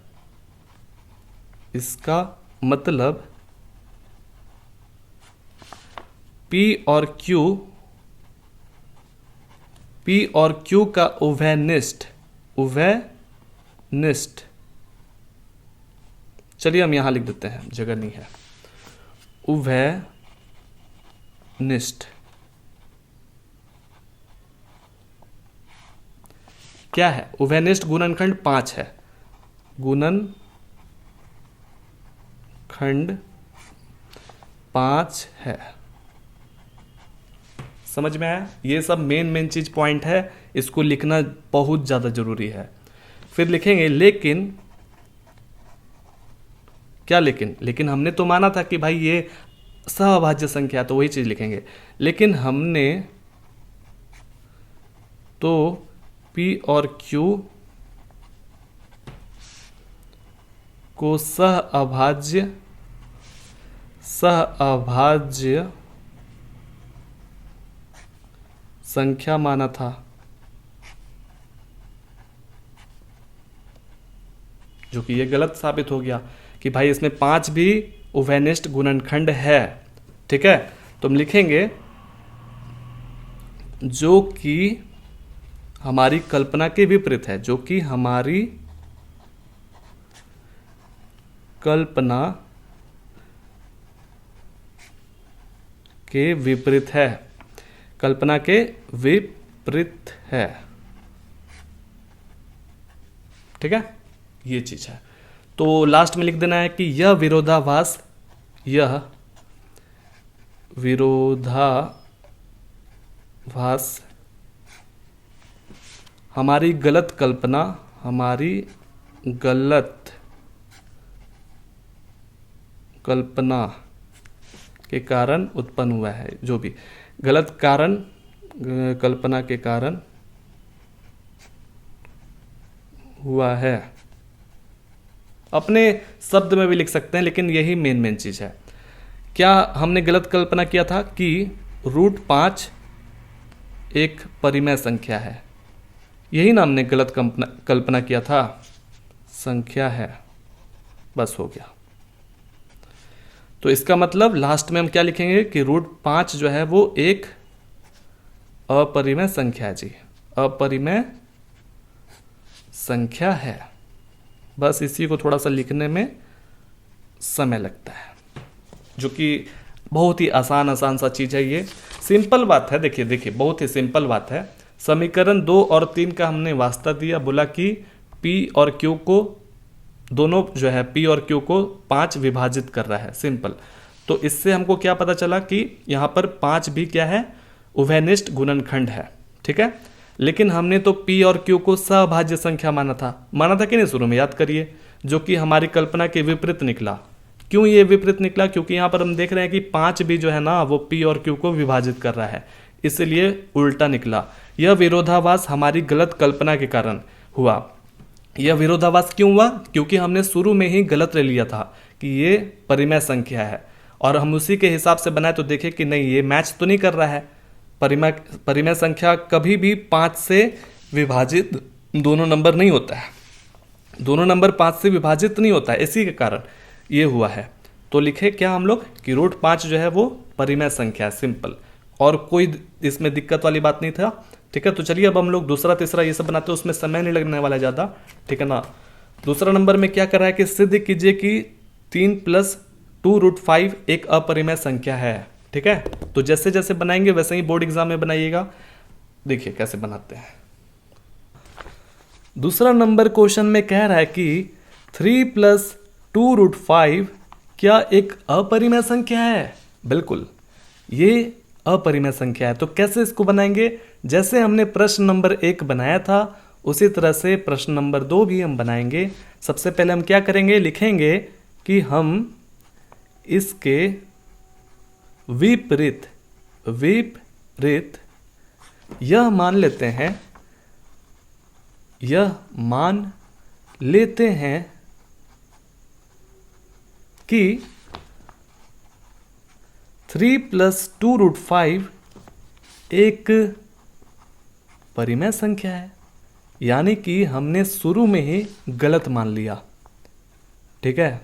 P और Q का उभयनिष्ठ, चलिए हम यहां लिख देते हैं, जगह नहीं है। उभयनिष्ठ क्या है? उभयनिष्ठ गुणनखंड 5 है। गुणनखंड 5 है। समझ में आया? ये सब मेन चीज पॉइंट है, इसको लिखना बहुत ज्यादा जरूरी है। फिर लिखेंगे लेकिन, क्या लेकिन हमने तो माना था कि भाई ये सहअभाज्य संख्या, तो वही चीज लिखेंगे। लेकिन हमने तो P और Q को सहअभाज्य संख्या माना था, जो कि ये गलत साबित हो गया कि भाई इसमें 5 भी उभयनिष्ठ गुणनखंड है। ठीक है? तो हम लिखेंगे जो कि हमारी कल्पना के विपरीत है, जो कि हमारी कल्पना के विपरीत है, कल्पना के विपरीत है। ठीक है? ये चीज है। तो लास्ट में लिख देना है कि यह विरोधाभास हमारी गलत कल्पना के कारण उत्पन्न हुआ है। जो भी गलत कल्पना के कारण हुआ है। अपने शब्द में भी लिख सकते हैं, लेकिन यही मेन चीज है। क्या हमने गलत कल्पना किया था कि √5 एक परिमेय संख्या है। यही ना हमने गलत कल्पना किया था, संख्या है, बस हो गया। तो इसका मतलब लास्ट में हम क्या लिखेंगे कि √5 जो है वो एक अपरिमेय संख्या है जी, अपरिमेय संख्या है। बस इसी को थोड़ा सा लिखने में समय लगता है, जो कि बहुत ही आसान सा चीज है। ये सिंपल बात है। देखिए बहुत ही सिंपल बात है। समीकरण 2 और 3 का हमने वास्ता दिया, बोला कि P और Q को दोनों जो है P और Q को 5 विभाजित कर रहा है, सिंपल। तो इससे हमको क्या पता चला कि यहाँ पर 5 भी क्या है? उभयनिष्ठ गुणनखंड है। ठीक है? लेकिन हमने तो p और q को सभाज्य संख्या माना था कि नहीं शुरू में, याद करिए, जो कि हमारी कल्पना के विपरीत निकला। क्यों ये विपरीत निकला? क्योंकि यहाँ पर हम देख रहे हैं कि 5 भी जो है ना वो p और q को विभाजित कर रहा है, इसलिए उल्टा निकला। यह विरोधाभास हमारी गलत कल्पना के कारण हुआ। यह विरोधाभास क्यों हुआ? क्योंकि हमने शुरू में ही गलत ले लिया था कि ये परिमेय संख्या है, और हम उसी के हिसाब से बनाए तो देखे कि नहीं, ये मैच तो नहीं कर रहा है। परिमेय संख्या कभी भी 5 से विभाजित दोनों नंबर नहीं होता है, दोनों नंबर 5 से विभाजित नहीं होता है, इसी के कारण ये हुआ है। तो लिखे क्या हम लोग कि √5 जो है वो परिमेय संख्या है, सिंपल, और कोई इसमें दिक्कत वाली बात नहीं था। ठीक है, तो चलिए अब हम लोग दूसरा तीसरा ये सब बनाते हैं, उसमें समय नहीं लगने वाला ज़्यादा। ठीक है ना। दूसरा नंबर में क्या कर रहा है कि सिद्ध कीजिए कि 3 + 2√5 एक अपरिमेय संख्या है। ठीक है, तो जैसे जैसे बनाएंगे वैसे ही बोर्ड एग्जाम में बनाइएगा। देखिए कैसे बनाते हैं। दूसरा नंबर क्वेश्चन में कह रहा है कि 3 + 2√5 क्या एक अपरिमेय संख्या है? बिल्कुल, ये अपरिमेय संख्या है। तो कैसे इसको बनाएंगे? जैसे हमने प्रश्न नंबर 1 बनाया था उसी तरह से प्रश्न नंबर 2 भी हम बनाएंगे। सबसे पहले हम क्या करेंगे, लिखेंगे कि हम इसके विपरीत यह मान लेते हैं कि 3 + 2√5 एक परिमेय संख्या है, यानी कि हमने शुरू में ही गलत मान लिया। ठीक है,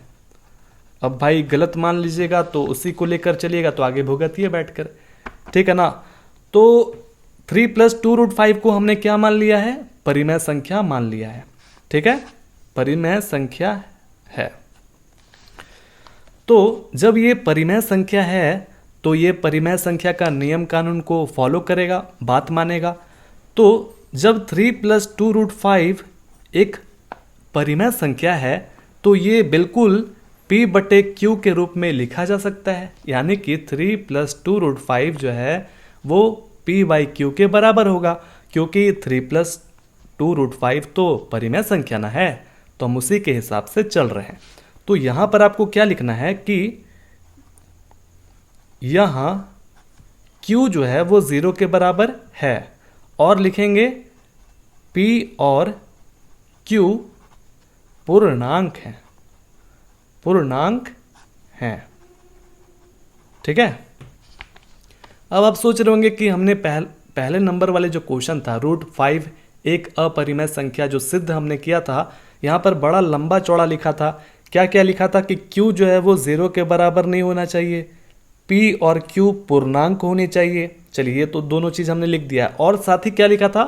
अब भाई गलत मान लीजिएगा तो उसी को लेकर चलिएगा तो आगे भुगतिए बैठकर। ठीक है ना। तो 3 + 2√5 को हमने क्या मान लिया है? परिमेय संख्या मान लिया है। ठीक है, परिमेय संख्या है। तो जब ये परिमेय संख्या है तो ये परिमेय संख्या का नियम कानून को फॉलो करेगा, बात मानेगा। तो जब 3 + 2√5 एक परिमेय संख्या है तो ये बिल्कुल p/q के रूप में लिखा जा सकता है, यानी कि 3 + 2√5 जो है वो p/q के बराबर होगा, क्योंकि 3 + 2√5 तो परिमेय संख्या ना है, तो हम उसी के हिसाब से चल रहे हैं। तो यहां पर आपको क्या लिखना है कि यहां q जो है वो 0 के बराबर है, और लिखेंगे p और q पूर्णांक हैं। ठीक है। अब आप सोच रहे होंगे कि हमने पहले नंबर वाले जो क्वेश्चन था √5 एक अपरिमेय संख्या जो सिद्ध हमने किया था, यहाँ पर बड़ा लंबा चौड़ा लिखा था। क्या क्या लिखा था कि q जो है वो 0 के बराबर नहीं होना चाहिए, p और q पूर्णांक होनी चाहिए। चलिए ये तो दोनों चीज हमने लिख दिया, और साथ ही क्या लिखा था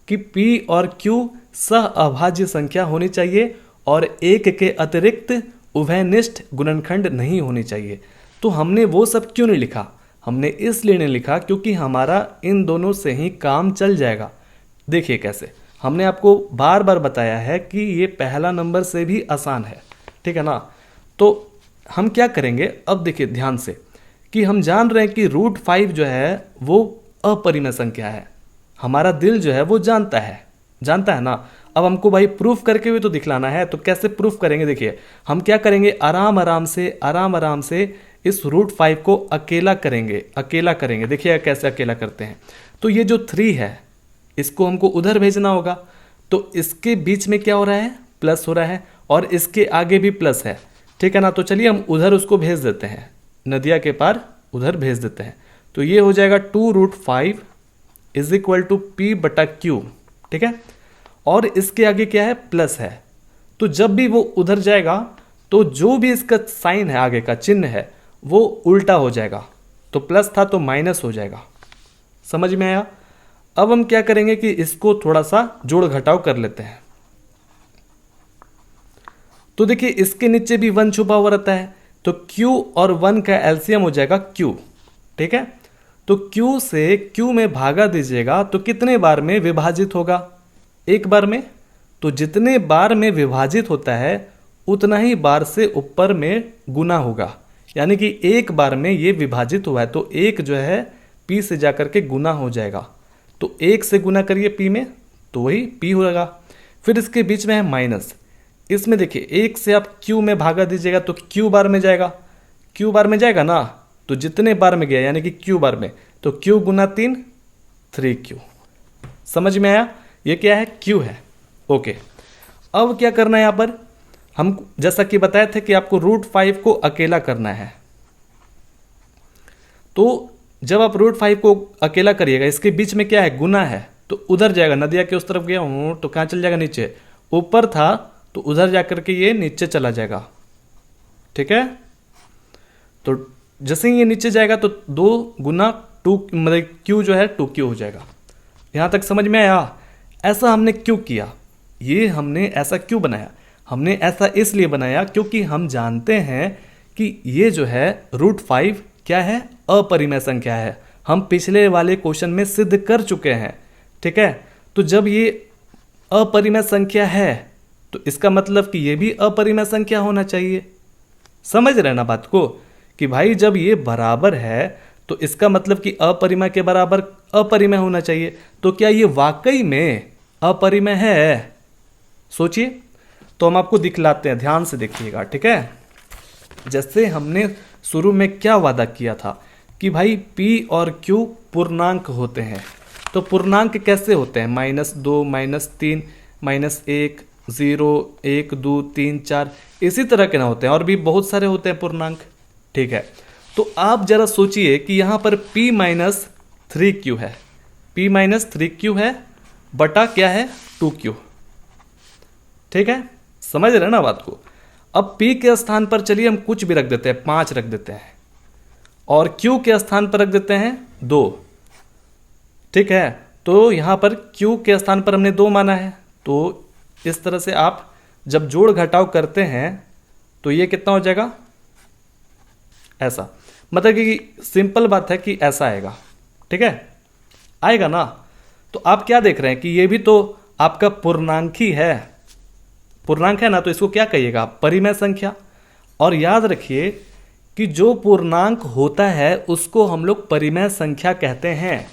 कि p और q सहअभाज्य संख्या होनी चाहिए और एक के अतिरिक्त उभयनिष्ठ गुणनखंड नहीं होनी चाहिए। तो हमने वो सब क्यों नहीं लिखा? हमने इसलिए नहीं लिखा क्योंकि हमारा इन दोनों से ही काम चल जाएगा। देखिए कैसे, हमने आपको बार बार बताया है कि ये पहला नंबर से भी आसान है। ठीक है ना। तो हम क्या करेंगे, अब देखिए ध्यान से, कि हम जान रहे हैं कि √5 जो है वो अपरिमेय संख्या है। हमारा दिल जो है वो जानता है ना। अब हमको भाई प्रूफ करके भी तो दिखलाना है, तो कैसे प्रूफ करेंगे? देखिए हम क्या करेंगे, आराम आराम से इस √5 को अकेला करेंगे। देखिए कैसे अकेला करते हैं। तो ये जो 3 है इसको हमको उधर भेजना होगा, तो इसके बीच में क्या हो रहा है, प्लस हो रहा है, और इसके आगे भी प्लस है। ठीक है ना। तो चलिए हम उधर उसको भेज देते हैं, नदिया के पार उधर भेज देते हैं। तो ये हो जाएगा 2√5 = p/q। ठीक है, और इसके आगे क्या है, प्लस है। तो जब भी वो उधर जाएगा तो जो भी इसका साइन है, आगे का चिन्ह है, वो उल्टा हो जाएगा। तो प्लस था तो माइनस हो जाएगा। समझ में आया? अब हम क्या करेंगे कि इसको थोड़ा सा जोड़ घटाव कर लेते हैं। तो देखिए इसके नीचे भी 1 छुपा हुआ रहता है, तो q और 1 का एलसीएम हो जाएगा q। ठीक है, तो q से q में भागा दीजिएगा तो कितने बार में विभाजित होगा? एक बार में। तो जितने बार में विभाजित होता है उतना ही बार से ऊपर में गुना होगा, यानी कि एक बार में ये विभाजित हुआ है तो एक जो है p से जाकर के गुना हो जाएगा। तो 1 से गुना करिए p में तो वही p होगा। फिर इसके बीच में है माइनस, इसमें देखिए 1 से आप q में भागा दीजिएगा तो q बार में जाएगा, q बार में जाएगा ना, तो जितने बार में गया यानी कि q बार में, तो q गुना 3 3q। समझ में आया? ये क्या है? q है। ओके, अब क्या करना है यहाँ पर, हम जैसा कि बताए थे कि आपको √5 को अकेला करना है। तो जब आप √5 को अकेला करिएगा, इसके बीच में क्या है? गुना है, तो उधर जाएगा, नदिया के उस तरफ गया हूं तो कहाँ चल जाएगा? नीचे। ऊपर था तो उधर जाकर के ये नीचे चला जाएगा। ठीक है, तो जैसे ही ये नीचे जाएगा तो 2 गुना 2 मतलब q जो है 2q हो जाएगा। यहां तक समझ में आया? ऐसा हमने क्यों किया, ये हमने ऐसा क्यों बनाया? हमने ऐसा इसलिए बनाया क्योंकि हम जानते हैं कि ये जो है √5 क्या है? अपरिमेय संख्या है। हम पिछले वाले क्वेश्चन में सिद्ध कर चुके हैं। ठीक है, तो जब ये अपरिमेय संख्या है तो इसका मतलब कि ये भी अपरिमेय संख्या होना चाहिए। समझ रहे ना बात को, कि भाई जब ये बराबर है तो इसका मतलब कि अपरिमेय के बराबर अपरिमेय होना चाहिए। तो क्या ये वाकई में अपरिमेय है? सोचिए, तो हम आपको दिखलाते हैं, ध्यान से देखिएगा। ठीक है, जैसे हमने शुरू में क्या वादा किया था कि भाई p और q पूर्णांक होते हैं। तो पूर्णांक कैसे होते हैं? -2 -3 -1 0 1 2 3 4 इसी तरह के ना होते हैं, और भी बहुत सारे होते हैं पूर्णांक। ठीक है, तो आप जरा सोचिए कि यहाँ पर p - 3q है, p - 3q है बटा क्या है? 2q। ठीक है, समझ रहे ना बात को? अब p के स्थान पर चलिए हम कुछ भी रख देते हैं, 5 रख देते हैं, और q के स्थान पर रख देते हैं 2। ठीक है, तो यहाँ पर q के स्थान पर हमने 2 माना है। तो इस तरह से आप जब जोड़ घटाव करते हैं तो ये कितना हो जाएगा? ऐसा, मतलब कि सिंपल बात है कि ऐसा आएगा। ठीक है, आएगा ना? तो आप क्या देख रहे हैं कि ये भी तो आपका पूर्णांक ही है, पूर्णांक है ना, तो इसको क्या कहिएगा? परिमेय संख्या। और याद रखिए कि जो पूर्णांक होता है उसको हम लोग परिमेय संख्या कहते हैं।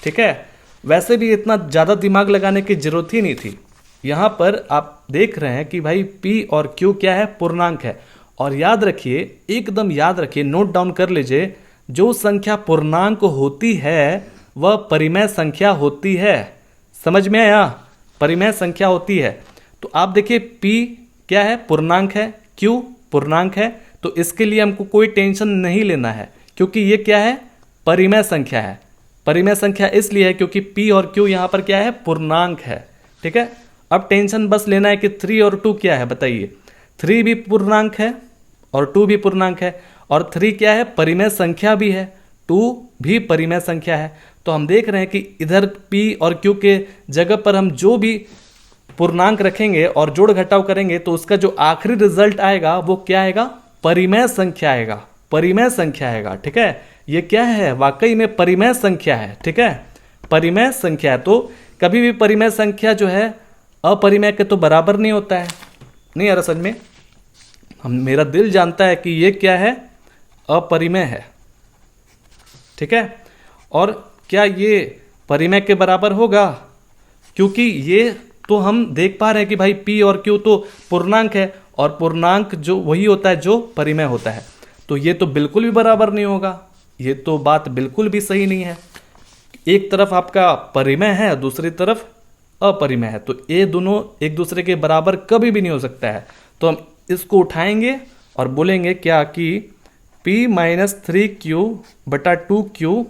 ठीक है, वैसे भी इतना ज़्यादा दिमाग लगाने की जरूरत ही नहीं थी। यहाँ पर आप देख रहे हैं कि भाई p और q क्या है? पूर्णांक है। और याद रखिए, एकदम याद रखिए, नोट डाउन कर लीजिए, जो संख्या पूर्णांक होती है वह परिमेय संख्या होती है। समझ में आया? परिमेय संख्या होती है। तो आप देखिए p क्या है? पूर्णांक है, q पूर्णांक है, तो इसके लिए हमको कोई टेंशन नहीं लेना है क्योंकि ये क्या है? परिमेय संख्या है। परिमेय संख्या इसलिए है क्योंकि p और q यहाँ पर क्या है? पूर्णांक है। ठीक है, अब टेंशन बस लेना है कि 3 और 2 क्या है? बताइए। 3 भी पूर्णांक है और 2 भी पूर्णांक है, और 3 क्या है? परिमेय संख्या भी है, 2 भी परिमेय संख्या है। तो हम देख रहे हैं कि इधर p और q के जगह पर हम जो भी पूर्णांक रखेंगे और जोड़ घटाव करेंगे तो उसका जो आखिरी रिजल्ट आएगा वो क्या आएगा? परिमेय संख्या आएगा, परिमेय संख्या आएगा। ठीक है, ये क्या है? वाकई में परिमेय संख्या है। ठीक है, परिमेय संख्या है। तो कभी भी परिमेय संख्या जो है अपरिमेय के तो बराबर नहीं होता है। नहीं यार, समझ में? मेरा दिल जानता है कि ये क्या है? अपरिमेय है। ठीक है, और क्या ये परिमेय के बराबर होगा? क्योंकि ये तो हम देख पा रहे हैं कि भाई p और q तो पूर्णांक है, और पूर्णांक जो वही होता है जो परिमेय होता है। तो ये तो बिल्कुल भी बराबर नहीं होगा, ये तो बात बिल्कुल भी सही नहीं है। एक तरफ आपका परिमेय है, दूसरी तरफ अपरिमेय है, तो ये दोनों एक दूसरे के बराबर कभी भी नहीं हो सकता है। तो हम इसको उठाएंगे और बोलेंगे क्या कि p - 3q बटा 2q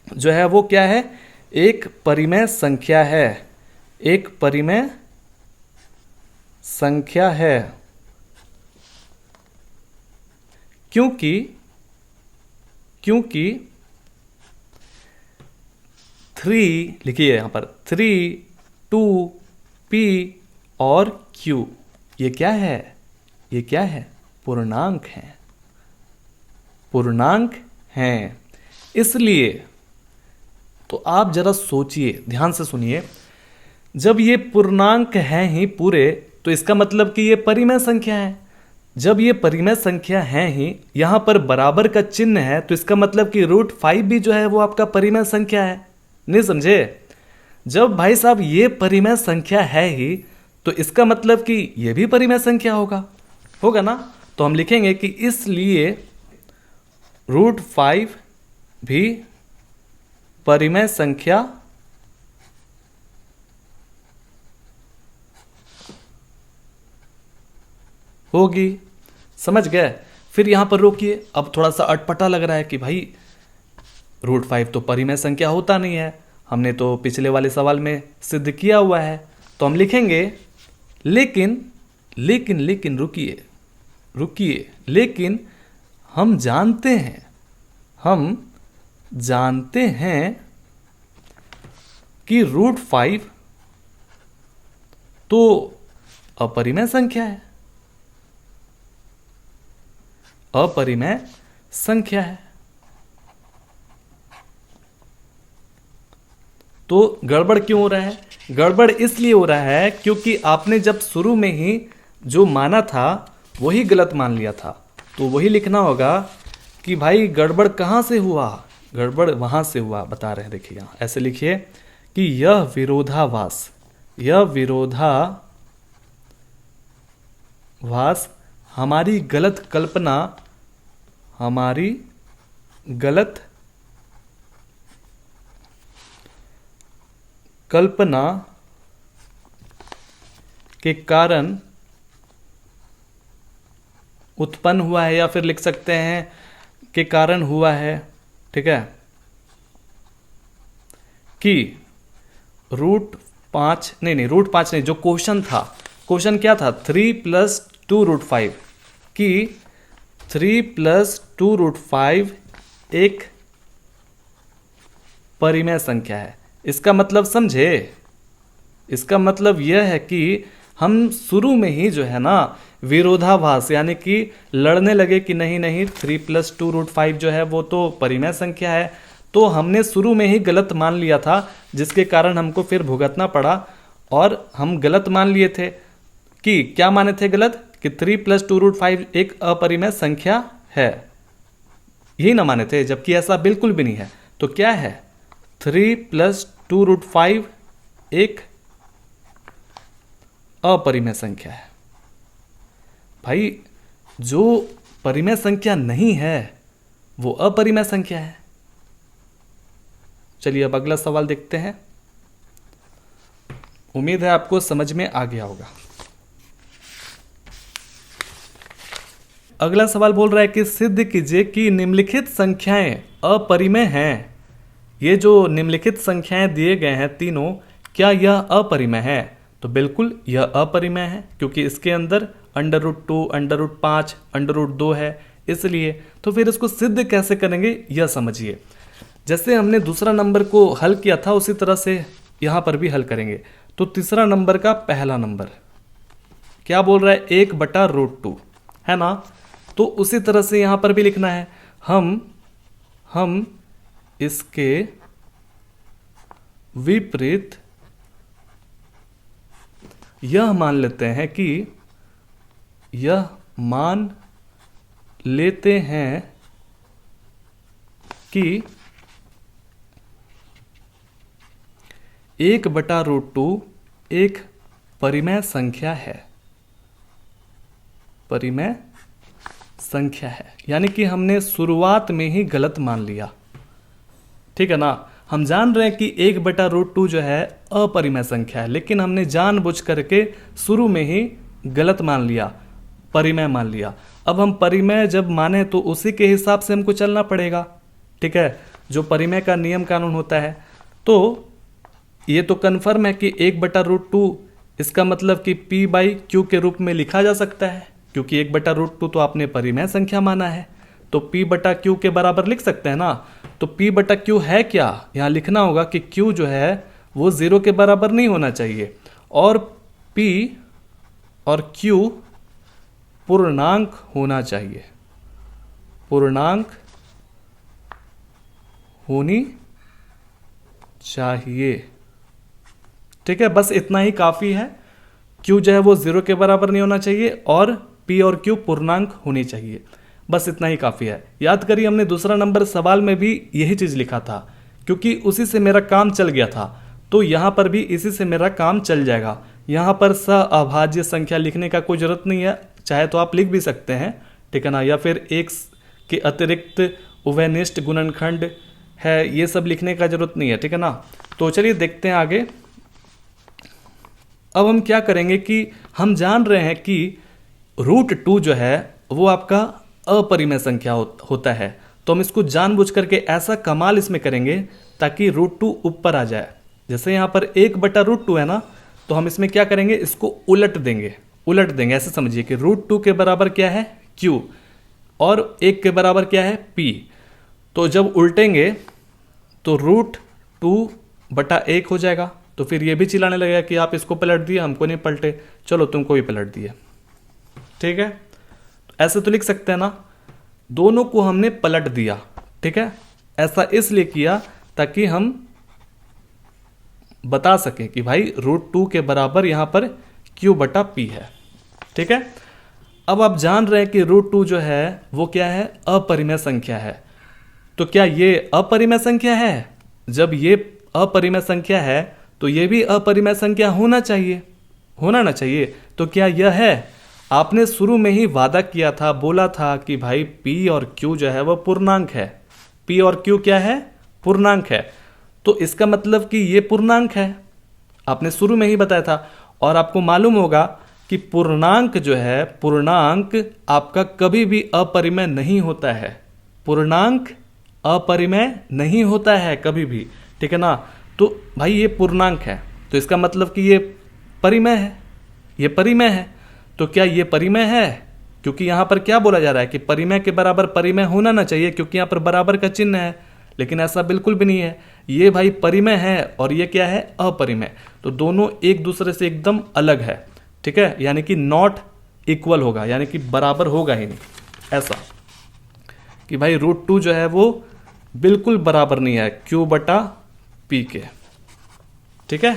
जो है वो क्या है? एक परिमेय संख्या है, एक परिमेय संख्या है। क्योंकि 3 लिखिए यहां पर, 3 2 p और q ये क्या है? ये क्या है? पूर्णांक है, पूर्णांक हैं। इसलिए तो आप जरा सोचिए, ध्यान से सुनिए, जब ये पूर्णांक हैं ही पूरे तो इसका मतलब कि ये परिमेय संख्या है। जब ये परिमेय संख्या है ही, यहां पर बराबर का चिन्ह है, तो इसका मतलब कि √5 भी जो है वो आपका परिमेय संख्या है। नहीं समझे? जब भाई साहब ये परिमेय संख्या है ही, तो इसका मतलब कि ये भी परिमेय संख्या होगा ना। तो हम लिखेंगे कि इसलिए √5 भी परिमेय संख्या होगी। समझ गए? फिर यहां पर रोकिए, अब थोड़ा सा अटपटा लग रहा है कि भाई √5 तो परिमेय संख्या होता नहीं है, हमने तो पिछले वाले सवाल में सिद्ध किया हुआ है। तो हम लिखेंगे लेकिन लेकिन लेकिन रुकिए, लेकिन हम जानते हैं कि √5 तो अपरिमेय संख्या है, अपरिमेय संख्या है। तो गड़बड़ क्यों हो रहा है? गड़बड़ इसलिए हो रहा है क्योंकि आपने जब शुरू में ही जो माना था वही गलत मान लिया था। तो वही लिखना होगा कि भाई गड़बड़ कहाँ से हुआ, गड़बड़ वहाँ से हुआ, बता रहे हैं। देखिए यहाँ ऐसे लिखिए कि यह विरोधाभास हमारी गलत कल्पना के कारण उत्पन्न हुआ है, या फिर लिख सकते हैं के कारण हुआ है। ठीक है, कि √5 नहीं, √5 नहीं, जो क्वेश्चन था, क्वेश्चन क्या था? 3 + 2 √5, कि 3 + 2 √5 एक परिमेय संख्या है। इसका मतलब समझे? इसका मतलब यह है कि हम शुरू में ही जो है ना विरोधाभास यानी कि लड़ने लगे कि नहीं 3 + 2 √5 जो है वो तो परिमेय संख्या है। तो हमने शुरू में ही गलत मान लिया था, जिसके कारण हमको फिर भुगतना पड़ा। और हम गलत मान लिए थे कि क्या माने थे गलत? कि 3 + 2 √5 एक अपरिमेय संख्या है, यही ना माने थे, जबकि ऐसा बिल्कुल भी नहीं है। तो क्या है? 3 + 2 √5 एक अपरिमेय संख्या है। भाई जो परिमेय संख्या नहीं है वो अपरिमेय संख्या है। चलिए अब अगला सवाल देखते हैं। उम्मीद है आपको समझ में आ गया होगा। अगला सवाल बोल रहा है कि सिद्ध कीजिए कि निम्नलिखित संख्याएं अपरिमेय हैं। ये जो निम्नलिखित संख्याएं दिए गए हैं तीनों, क्या यह अपरिमेय है? तो बिल्कुल यह अपरिमेय है, क्योंकि इसके अंदर √2, √5, √2 है, इसलिए। तो फिर इसको सिद्ध कैसे करेंगे यह समझिए। जैसे हमने दूसरा नंबर को हल किया था उसी तरह से यहाँ पर भी हल करेंगे। तो तीसरा नंबर का पहला नंबर क्या बोल रहा है? 1/√2 है ना। तो उसी तरह से यहाँ पर भी लिखना है। हम इसके विपरीत यह मान लेते हैं कि 1/√2 एक परिमेय संख्या है, परिमेय संख्या है। यानी कि हमने शुरुआत में ही गलत मान लिया। ठीक है ना। हम जान रहे हैं कि 1/√2 जो है अपरिमेय संख्या है, लेकिन हमने जानबूझ करके शुरू में ही गलत मान लिया, परिमेय मान लिया। अब हम परिमेय जब माने तो उसी के हिसाब से हमको चलना पड़ेगा। ठीक है, जो परिमेय का नियम कानून होता है। तो ये तो कन्फर्म है कि 1/√2 इसका मतलब कि P/Q के रूप में लिखा जा सकता है, क्योंकि 1/√2 तो आपने परिमेय संख्या माना है। तो P/Q के बराबर लिख सकते हैं ना। तो P/Q है क्या? यहाँ लिखना होगा कि Q जो है वो 0 के बराबर नहीं होना चाहिए, और P और Q पूर्णांक होना चाहिए, पूर्णांक होनी चाहिए। ठीक है, बस इतना ही काफी है। Q जो है वो 0 के बराबर नहीं होना चाहिए और P और Q पूर्णांक होनी चाहिए, बस इतना ही काफी है। याद करिए हमने दूसरा नंबर सवाल में भी यही चीज लिखा था, क्योंकि उसी से मेरा काम चल गया था। तो यहाँ पर भी इसी से मेरा काम चल जाएगा। यहाँ पर अभाज्य संख्या लिखने का कोई ज़रूरत नहीं है, चाहे तो आप लिख भी सकते हैं, ठीक है ना, या फिर एक के अतिरिक्त उभयनिष्ठ गुणनखंड है, ये सब लिखने का जरूरत नहीं है, ठीक है ना। तो चलिए देखते हैं आगे। अब हम क्या करेंगे कि हम जान रहे हैं कि √2 जो है वो आपका अपरिमेय संख्या होता है, तो हम इसको जानबूझ करके ऐसा कमाल इसमें करेंगे ताकि √2 ऊपर आ जाए। जैसे यहाँ पर 1/√2 है ना, तो हम इसमें क्या करेंगे, इसको उलट देंगे। ऐसे समझिए कि √2 के बराबर क्या है q और 1 के बराबर क्या है p। तो जब उल्टेंगे तो √2/1 हो जाएगा। तो फिर ये भी चिल्लाने लगेगा कि आप इसको पलट दिए, हमको नहीं पलटे, चलो तुमको भी पलट दिए, ठीक है। ऐसे तो लिख सकते हैं ना, दोनों को हमने पलट दिया, ठीक है। ऐसा इसलिए किया ताकि हम बता सकें कि भाई √2 के बराबर यहां पर q/p है, ठीक है। अब आप जान रहे हैं कि √2 जो है वो क्या है, अपरिमेय संख्या है। तो क्या ये अपरिमेय संख्या है? जब ये अपरिमेय संख्या है तो ये भी अपरिमेय संख्या होना ना चाहिए। तो क्या यह है? आपने शुरू में ही वादा किया था, बोला था कि भाई p और q जो है वो पूर्णांक है। p और q क्या है? पूर्णांक है। तो इसका मतलब कि ये पूर्णांक है, आपने शुरू में ही बताया था। और आपको मालूम होगा कि पूर्णांक जो है, पूर्णांक आपका कभी भी अपरिमेय नहीं होता है। पूर्णांक अपरिमेय नहीं होता है कभी भी, ठीक है ना। तो भाई ये पूर्णांक है, तो इसका मतलब कि ये परिमेय है, ये परिमेय है। तो क्या ये परिमेय है? क्योंकि यहाँ पर क्या बोला जा रहा है कि परिमेय के बराबर परिमेय होना ना चाहिए, क्योंकि यहाँ पर बराबर का चिन्ह है, लेकिन ऐसा बिल्कुल भी नहीं है। ये भाई परिमेय है और ये क्या है, अपरिमेय। तो दोनों एक दूसरे से एकदम अलग है, ठीक है, यानी कि नॉट इक्वल होगा, यानी कि बराबर होगा ही नहीं। ऐसा कि भाई √2 जो है वो बिल्कुल बराबर नहीं है q/p के, ठीक है,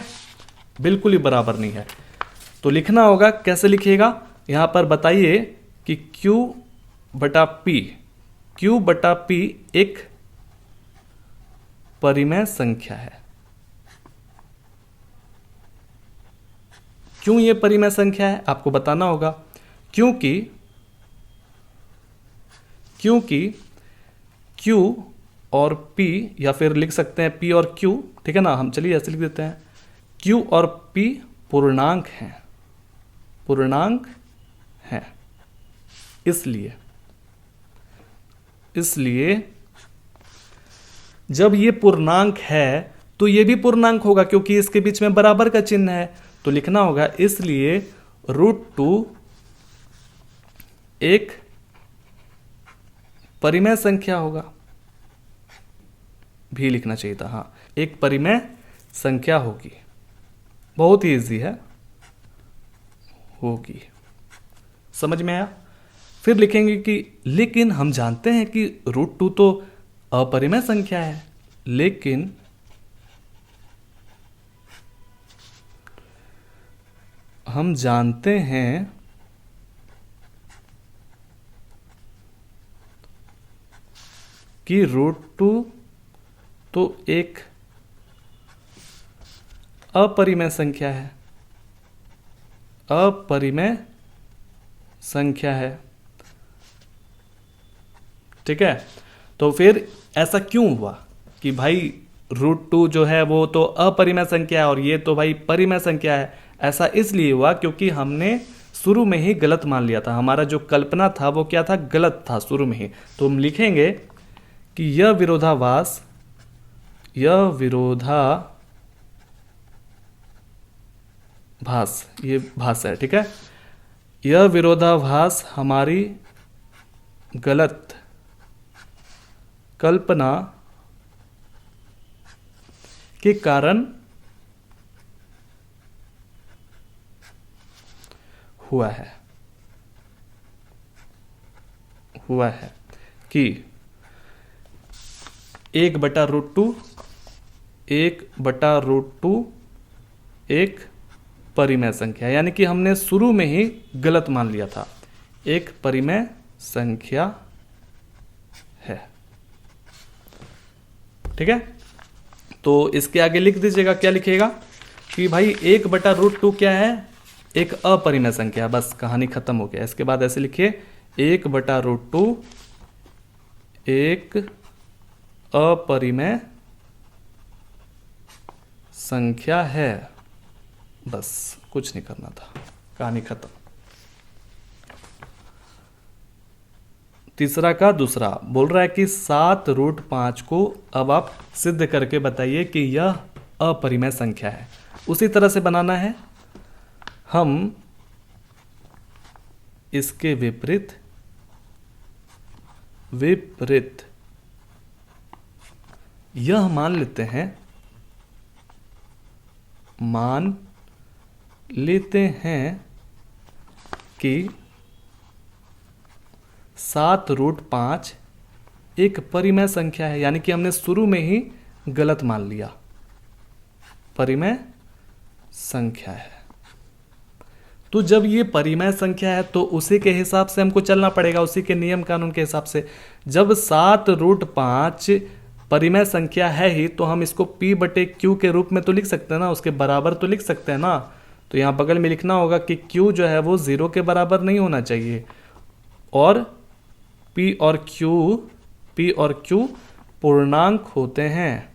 बिल्कुल ही बराबर नहीं है। तो लिखना होगा, कैसे लिखिएगा यहां पर बताइए कि q/p एक परिमेय संख्या है। क्यों ये परिमेय संख्या है आपको बताना होगा। क्योंकि q और p, या फिर लिख सकते हैं p और q, ठीक है ना। हम चलिए ऐसे लिख देते हैं, q और p पूर्णांक हैं। इसलिए जब ये पूर्णांक है तो ये भी पूर्णांक होगा, क्योंकि इसके बीच में बराबर का चिन्ह है। तो लिखना होगा इसलिए √2 एक परिमेय संख्या होगा, भी लिखना चाहिए था, हाँ, एक परिमेय संख्या होगी। बहुत ही इजी है, होगी, समझ में आया। फिर लिखेंगे कि लेकिन हम जानते हैं कि √2 तो अपरिमेय संख्या है, लेकिन हम जानते हैं कि √2 तो एक अपरिमेय संख्या है, अपरिमेय संख्या है, ठीक है। तो फिर ऐसा क्यों हुआ कि भाई √2 जो है वो तो अपरिमेय संख्या है और ये तो भाई परिमेय संख्या है। ऐसा इसलिए हुआ क्योंकि हमने शुरू में ही गलत मान लिया था, हमारा जो कल्पना था वो क्या था, गलत था शुरू में ही। तो हम लिखेंगे कि यह विरोधाभास ये भास है, ठीक है। यह विरोधाभास हमारी गलत कल्पना के कारण हुआ है कि 1/√2 एक परिमेय संख्या, यानी कि हमने शुरू में ही गलत मान लिया था, एक परिमेय संख्या है, ठीक है। तो इसके आगे लिख दीजिएगा, क्या लिखिएगा कि भाई 1/√2 क्या है, एक अपरिमेय संख्या। बस कहानी खत्म हो गया। इसके बाद ऐसे लिखिए 1/√2 एक अपरिमेय संख्या है। बस कुछ नहीं करना था, कहानी खत्म। तीसरा का दूसरा बोल रहा है कि 7√5 को अब आप सिद्ध करके बताइए कि यह अपरिमेय संख्या है। उसी तरह से बनाना है, हम इसके विपरीत यह मान लेते हैं कि 7√5 एक परिमेय संख्या है। यानी कि हमने शुरू में ही गलत मान लिया, परिमेय संख्या है। तो जब ये परिमेय संख्या है तो उसी के हिसाब से हमको चलना पड़ेगा, उसी के नियम कानून के हिसाब से। जब 7√5 परिमेय संख्या है ही तो हम इसको P/Q के रूप में तो लिख सकते हैं ना, उसके बराबर तो लिख सकते हैं ना। तो यहाँ बगल में लिखना होगा कि Q जो है वो 0 के बराबर नहीं होना चाहिए, और P और Q पूर्णांक होते हैं,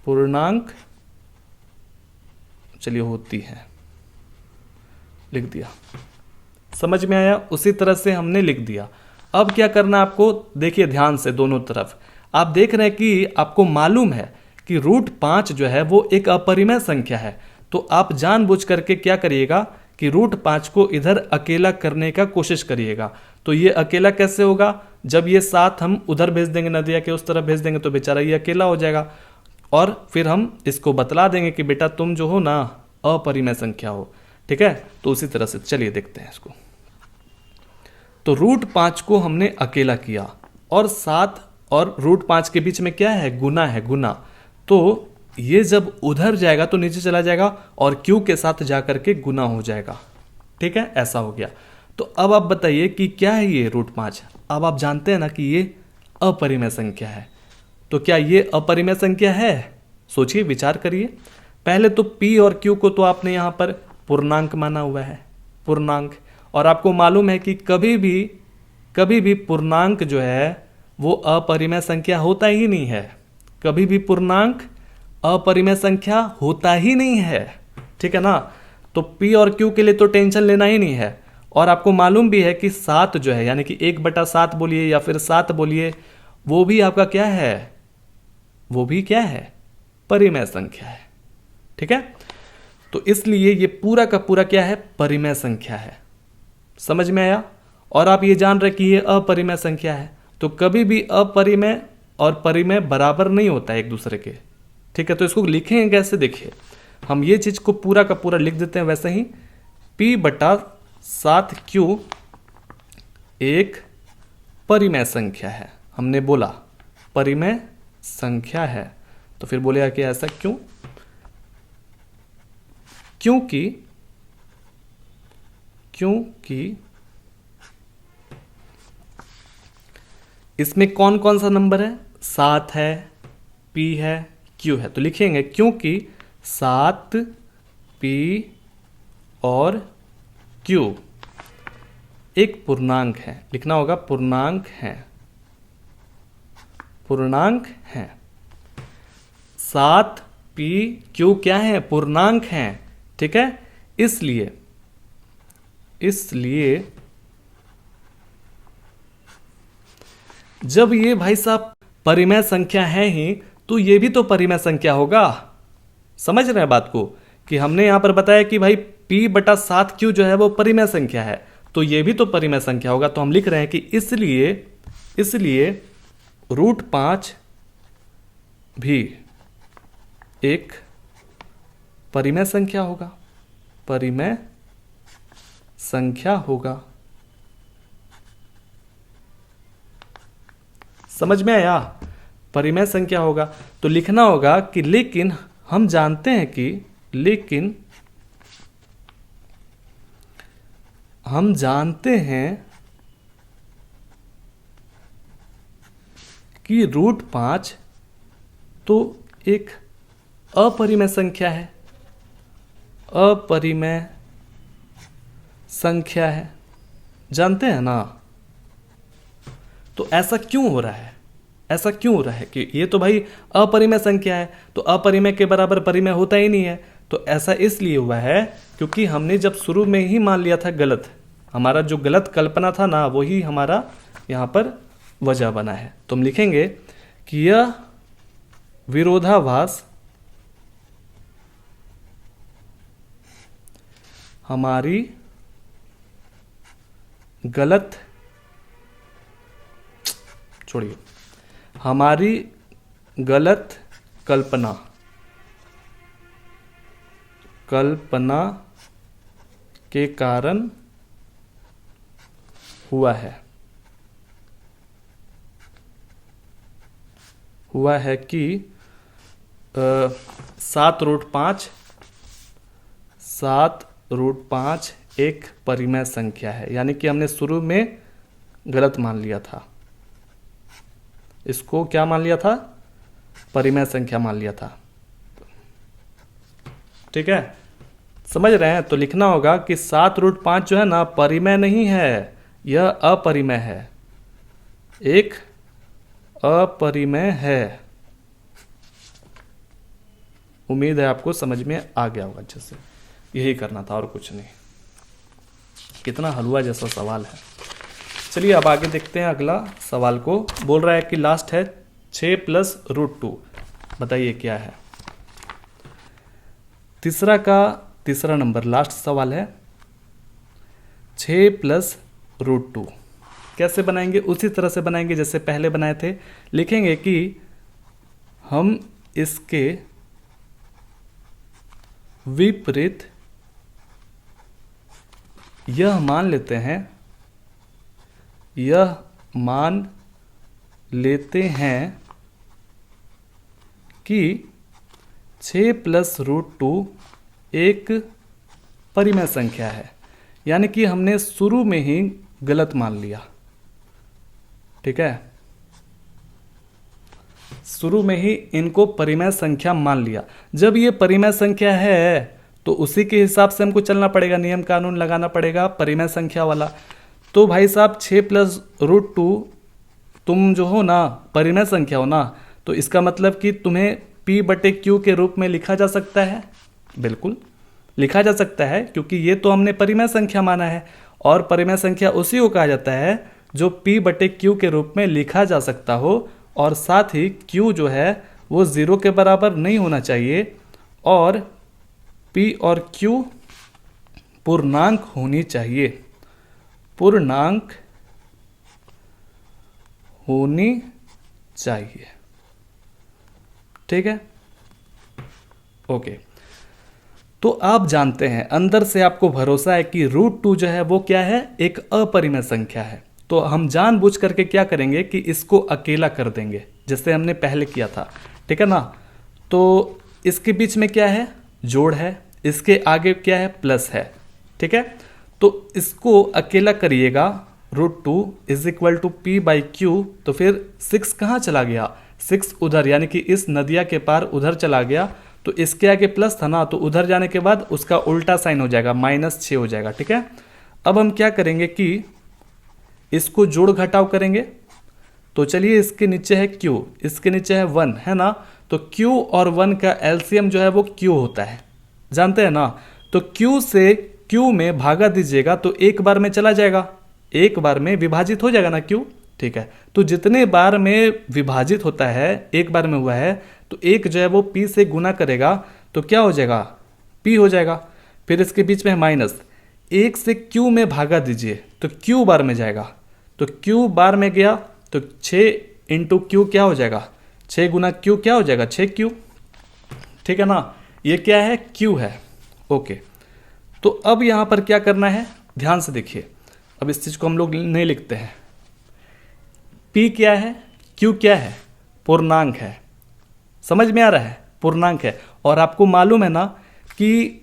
पूर्णांक चलिए होती है, लिख दिया। समझ में आया? उसी तरह से हमने लिख दिया। अब क्या करना आपको, देखिए ध्यान से दोनों तरफ। आप देख रहे हैं कि आपको मालूम है कि √5 जो है वो एक अपरिमेय संख्या है। तो आप जानबूझ करके क्या करिएगा कि √5 को इधर अकेला करने का कोशिश करिएगा। तो ये अकेला कैसे होगा, जब ये 7 हम उधर भेज देंगे, नदिया के उस तरफ भेज देंगे, तो बेचारा ये अकेला हो जाएगा। और फिर हम इसको बतला देंगे कि बेटा तुम जो हो ना अपरिमेय संख्या हो। ठीक है, तो उसी तरह से चलिए देखते हैं इसको। तो √5 को हमने अकेला किया, और 7 और √5 के बीच में क्या है, गुना है, गुना। तो ये जब उधर जाएगा तो नीचे चला जाएगा और Q के साथ जाकर के गुना हो जाएगा। ठीक है, ऐसा हो गया। तो अब आप बताइए कि क्या है ये √5। अब आप जानते हैं ना कि ये अपरिमेय संख्या है। तो क्या ये अपरिमेय संख्या है? सोचिए, विचार करिए। पहले तो P और Q को तो आपने यहाँ पर पूर्णांक माना हुआ है, पूर्णांक। और आपको मालूम है कि कभी भी पूर्णांक जो है वो अपरिमेय संख्या होता ही नहीं है। कभी भी पूर्णांक अपरिमेय संख्या होता ही नहीं है। ठीक है ना? तो P और Q के लिए तो टेंशन लेना ही नहीं है। और आपको मालूम भी है कि 7 जो है, यानी कि 1/7 बोलिए या फिर 7 बोलिए, वो भी आपका क्या है, वो भी क्या है, परिमेय संख्या है। ठीक है, तो इसलिए ये पूरा का पूरा क्या है, परिमेय संख्या है। समझ में आया? और आप ये जान रहे कि ये अपरिमेय संख्या है। तो कभी भी अपरिमेय और परिमेय बराबर नहीं होता है एक दूसरे के। ठीक है, तो इसको लिखेंगे कैसे, देखिए हम ये चीज को पूरा का पूरा लिख देते हैं वैसे ही। P/7Q एक परिमेय संख्या है। हमने बोला परिमेय संख्या है, तो फिर बोलेगा कि ऐसा क्यों? क्योंकि इसमें कौन कौन सा नंबर है, 7 है, P है, Q है। तो लिखेंगे क्योंकि 7 P और Q एक पूर्णांक है। लिखना होगा पूर्णांक है, पूर्णांक है। 7 P Q क्या है, पूर्णांक है। ठीक है, इसलिए जब ये भाई साहब परिमेय संख्या है ही, तो ये भी तो परिमेय संख्या होगा। समझ रहे हैं बात को, कि हमने यहां पर बताया कि भाई P/7Q जो है वो परिमेय संख्या है, तो ये भी तो परिमेय संख्या होगा। तो हम लिख रहे हैं कि इसलिए √5 भी एक परिमेय संख्या होगा, परिमेय संख्या होगा। समझ में आया? परिमेय संख्या होगा। तो लिखना होगा कि लेकिन हम जानते हैं कि √5 तो एक अपरिमेय संख्या है, अपरिमेय संख्या है, जानते हैं ना। तो ऐसा क्यों हो रहा है, ऐसा क्यों हो रहा है कि ये तो भाई अपरिमेय संख्या है, तो अपरिमेय के बराबर परिमेय होता ही नहीं है। तो ऐसा इसलिए हुआ है क्योंकि हमने जब शुरू में ही मान लिया था गलत, हमारा जो गलत कल्पना था ना वही हमारा यहाँ पर वजह बना है। तो हम लिखेंगे कि यह विरोधाभास हमारी गलत, छोड़िए, हमारी गलत कल्पना के कारण हुआ है कि 7√5 एक परिमेय संख्या है। यानी कि हमने शुरू में गलत मान लिया था, इसको क्या मान लिया था, परिमेय संख्या मान लिया था। ठीक है, समझ रहे हैं। तो लिखना होगा कि 7√5 जो है ना परिमेय नहीं है, यह अपरिमेय है, एक अपरिमेय है। उम्मीद है आपको समझ में आ गया होगा अच्छे से। यही करना था और कुछ नहीं। कितना हलवा जैसा सवाल है। चलिए अब आगे देखते हैं अगला सवाल को। बोल रहा है कि लास्ट है 6 + √2। बताइए क्या है। तीसरा नंबर लास्ट सवाल है 6 + √2। कैसे बनाएंगे, उसी तरह से बनाएंगे जैसे पहले बनाए थे। लिखेंगे कि हम इसके विपरीत यह मान लेते हैं कि 6 + √2 एक परिमेय संख्या है। यानी कि हमने शुरू में ही गलत मान लिया। ठीक है, शुरू में ही इनको परिमेय संख्या मान लिया। जब ये परिमेय संख्या है तो उसी के हिसाब से हमको चलना पड़ेगा, नियम कानून लगाना पड़ेगा परिमेय संख्या वाला। तो भाई साहब 6 + √2 तुम जो हो ना परिमेय संख्या हो ना, तो इसका मतलब कि तुम्हें P/Q के रूप में लिखा जा सकता है। बिल्कुल लिखा जा सकता है, क्योंकि ये तो हमने परिमेय संख्या माना है, और परिमेय संख्या उसी को कहा जाता है जो P/Q के रूप में लिखा जा सकता हो, और साथ ही Q जो है वो 0 के बराबर नहीं होना चाहिए, और P और Q पूर्णांक होनी चाहिए, पूर्णांक होनी चाहिए। ठीक है, ओके। तो आप जानते हैं, अंदर से आपको भरोसा है कि √2 जो है वो क्या है, एक अपरिमेय संख्या है। तो हम जानबूझ करके क्या करेंगे कि इसको अकेला कर देंगे, जैसे हमने पहले किया था। ठीक है ना। तो इसके बीच में क्या है, जोड़ है, इसके आगे क्या है, प्लस है। ठीक है, तो इसको अकेला करिएगा। √2 = P/Q। तो फिर 6 कहाँ चला गया, 6 उधर, यानी कि इस नदिया के पार उधर चला गया। तो इसके आगे प्लस था ना, तो उधर जाने के बाद उसका उल्टा साइन हो जाएगा, -6 हो जाएगा। ठीक है, अब हम क्या करेंगे कि इसको जोड़ घटाव करेंगे। तो चलिए, इसके नीचे है Q, इसके नीचे है 1, है ना। तो Q और 1 का एलसीएम जो है वो Q होता है, जानते हैं ना। तो Q से Q में भागा दीजिएगा तो एक बार में चला जाएगा, एक बार में विभाजित हो जाएगा ना Q। ठीक है, तो जितने बार में विभाजित होता है, एक बार में हुआ है, तो एक जो है वो P से गुना करेगा तो क्या हो जाएगा, P हो जाएगा। फिर इसके बीच में है माइनस, 1 से Q में भागा दीजिए तो Q बार में जाएगा। तो Q बार में गया तो 6 × Q क्या हो जाएगा, 6 × Q क्या हो जाएगा, 6Q। ठीक है ना, ये क्या है, Q है। ओके, तो अब यहाँ पर क्या करना है, ध्यान से देखिए। अब इस चीज़ को हम लोग नहीं लिखते हैं। P क्या है, Q क्या है, पूर्णांक है। समझ में आ रहा है, पूर्णांक है। और आपको मालूम है ना कि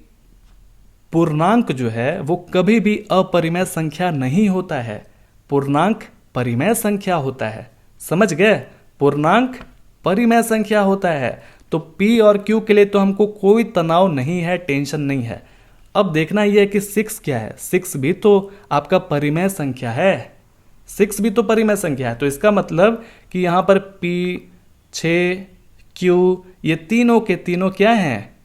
पूर्णांक जो है वो कभी भी अपरिमेय संख्या नहीं होता है, पूर्णांक परिमेय संख्या होता है। समझ गए, पूर्णांक परिमेय संख्या होता है। तो P और Q के लिए तो हमको कोई तनाव नहीं है, टेंशन नहीं है। अब देखना यह है कि 6 क्या है। 6 भी तो आपका परिमेय संख्या है, 6 भी तो परिमेय संख्या है। तो इसका मतलब कि यहाँ पर P, 6, Q ये तीनों के तीनों क्या हैं,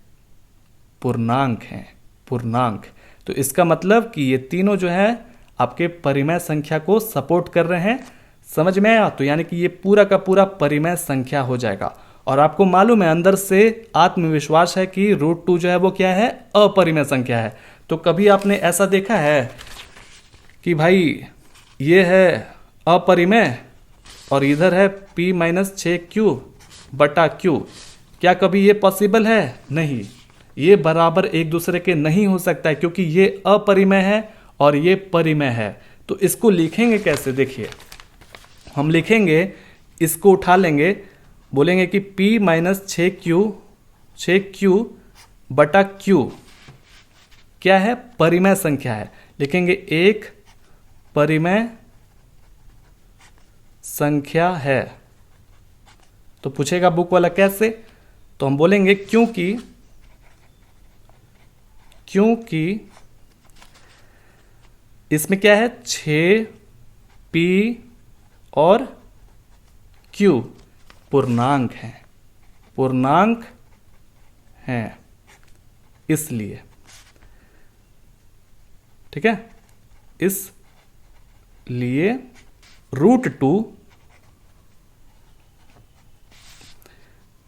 पूर्णांक हैं, पूर्णांक। तो इसका मतलब कि ये तीनों जो है आपके परिमेय संख्या को सपोर्ट कर रहे हैं। समझ में आया? तो यानी कि ये पूरा का पूरा परिमेय संख्या हो जाएगा। और आपको मालूम है, अंदर से आत्मविश्वास है कि √2 जो है वो क्या है, अपरिमेय संख्या है। तो कभी आपने ऐसा देखा है कि भाई ये है अपरिमेय और इधर है P - 6Q बटा Q? क्या कभी ये पॉसिबल है? नहीं, ये बराबर एक दूसरे के नहीं हो सकता है, क्योंकि ये अपरिमेय है और ये परिमेय है। तो इसको लिखेंगे कैसे? देखिए, हम लिखेंगे, इसको उठा लेंगे, बोलेंगे कि P - 6Q बटा Q क्या है, परिमेय संख्या है। लिखेंगे एक परिमेय संख्या है। तो पूछेगा बुक वाला कैसे? तो हम बोलेंगे क्योंकि इसमें क्या है, 6P और Q पूर्णांक हैं, पूर्णांक हैं, इसलिए। ठीक है, इसलिए √2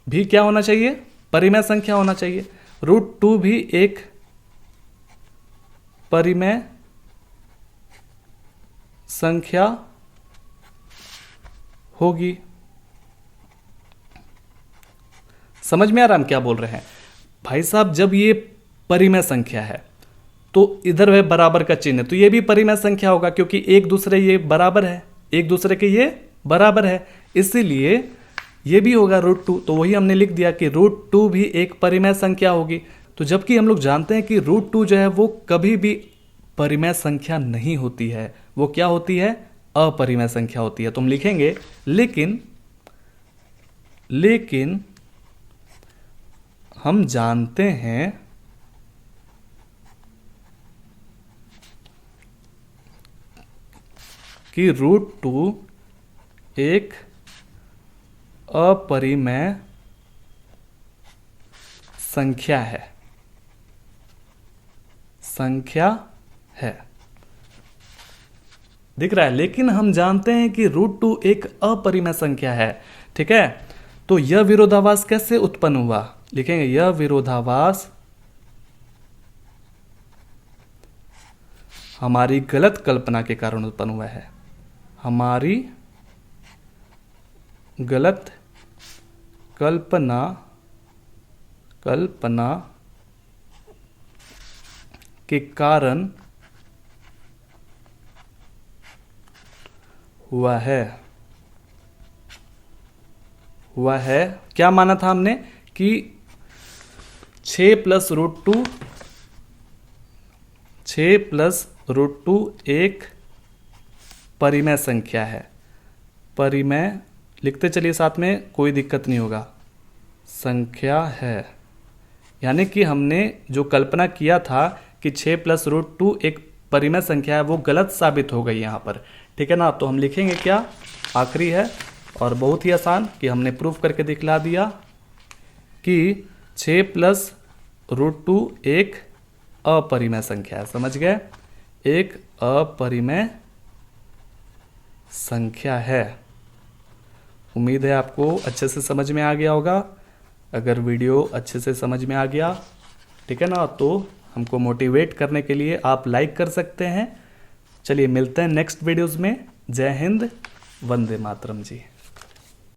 भी क्या होना चाहिए, परिमेय संख्या होना चाहिए। √2 भी एक परिमेय संख्या होगी। समझ में आ रहा हम क्या बोल रहे हैं? भाई साहब, जब ये परिमेय संख्या है तो इधर है बराबर का चिन्ह, तो ये भी परिमेय संख्या होगा, क्योंकि एक दूसरे ये बराबर है, एक दूसरे के ये बराबर है, इसीलिए ये भी होगा √2। तो वही हमने लिख दिया कि √2 भी एक परिमेय संख्या होगी। तो जबकि हम लोग जानते हैं कि √2 जो है वो कभी भी परिमेय संख्या नहीं होती है, वो क्या होती है, अपरिमेय संख्या होती है। तो हम लिखेंगे लेकिन हम जानते हैं कि √2 एक अपरिमेय संख्या है। दिख रहा है? लेकिन हम जानते हैं कि √2 एक अपरिमेय संख्या है। ठीक है, तो यह विरोधाभास कैसे उत्पन्न हुआ? लिखेंगे यह विरोधाभास हमारी गलत कल्पना के कारण उत्पन्न हुआ है, हमारी गलत कल्पना के कारण हुआ है। क्या माना था हमने कि 6 + √2 एक परिमेय संख्या है। परिमेय लिखते चलिए साथ में, कोई दिक्कत नहीं होगा, संख्या है। यानी कि हमने जो कल्पना किया था कि 6 + √2 एक परिमेय संख्या है, वो गलत साबित हो गई यहाँ पर। ठीक है ना? तो हम लिखेंगे क्या, आखिरी है और बहुत ही आसान कि हमने प्रूफ करके दिखला दिया कि 6 + √2 एक अपरिमेय संख्या है। समझ गए? एक अपरिमेय संख्या है। उम्मीद है आपको अच्छे से समझ में आ गया होगा। अगर वीडियो अच्छे से समझ में आ गया, ठीक है ना, तो हमको मोटिवेट करने के लिए आप लाइक कर सकते हैं। चलिए मिलते हैं नेक्स्ट वीडियोज़ में। जय हिंद, वंदे मातरम जी।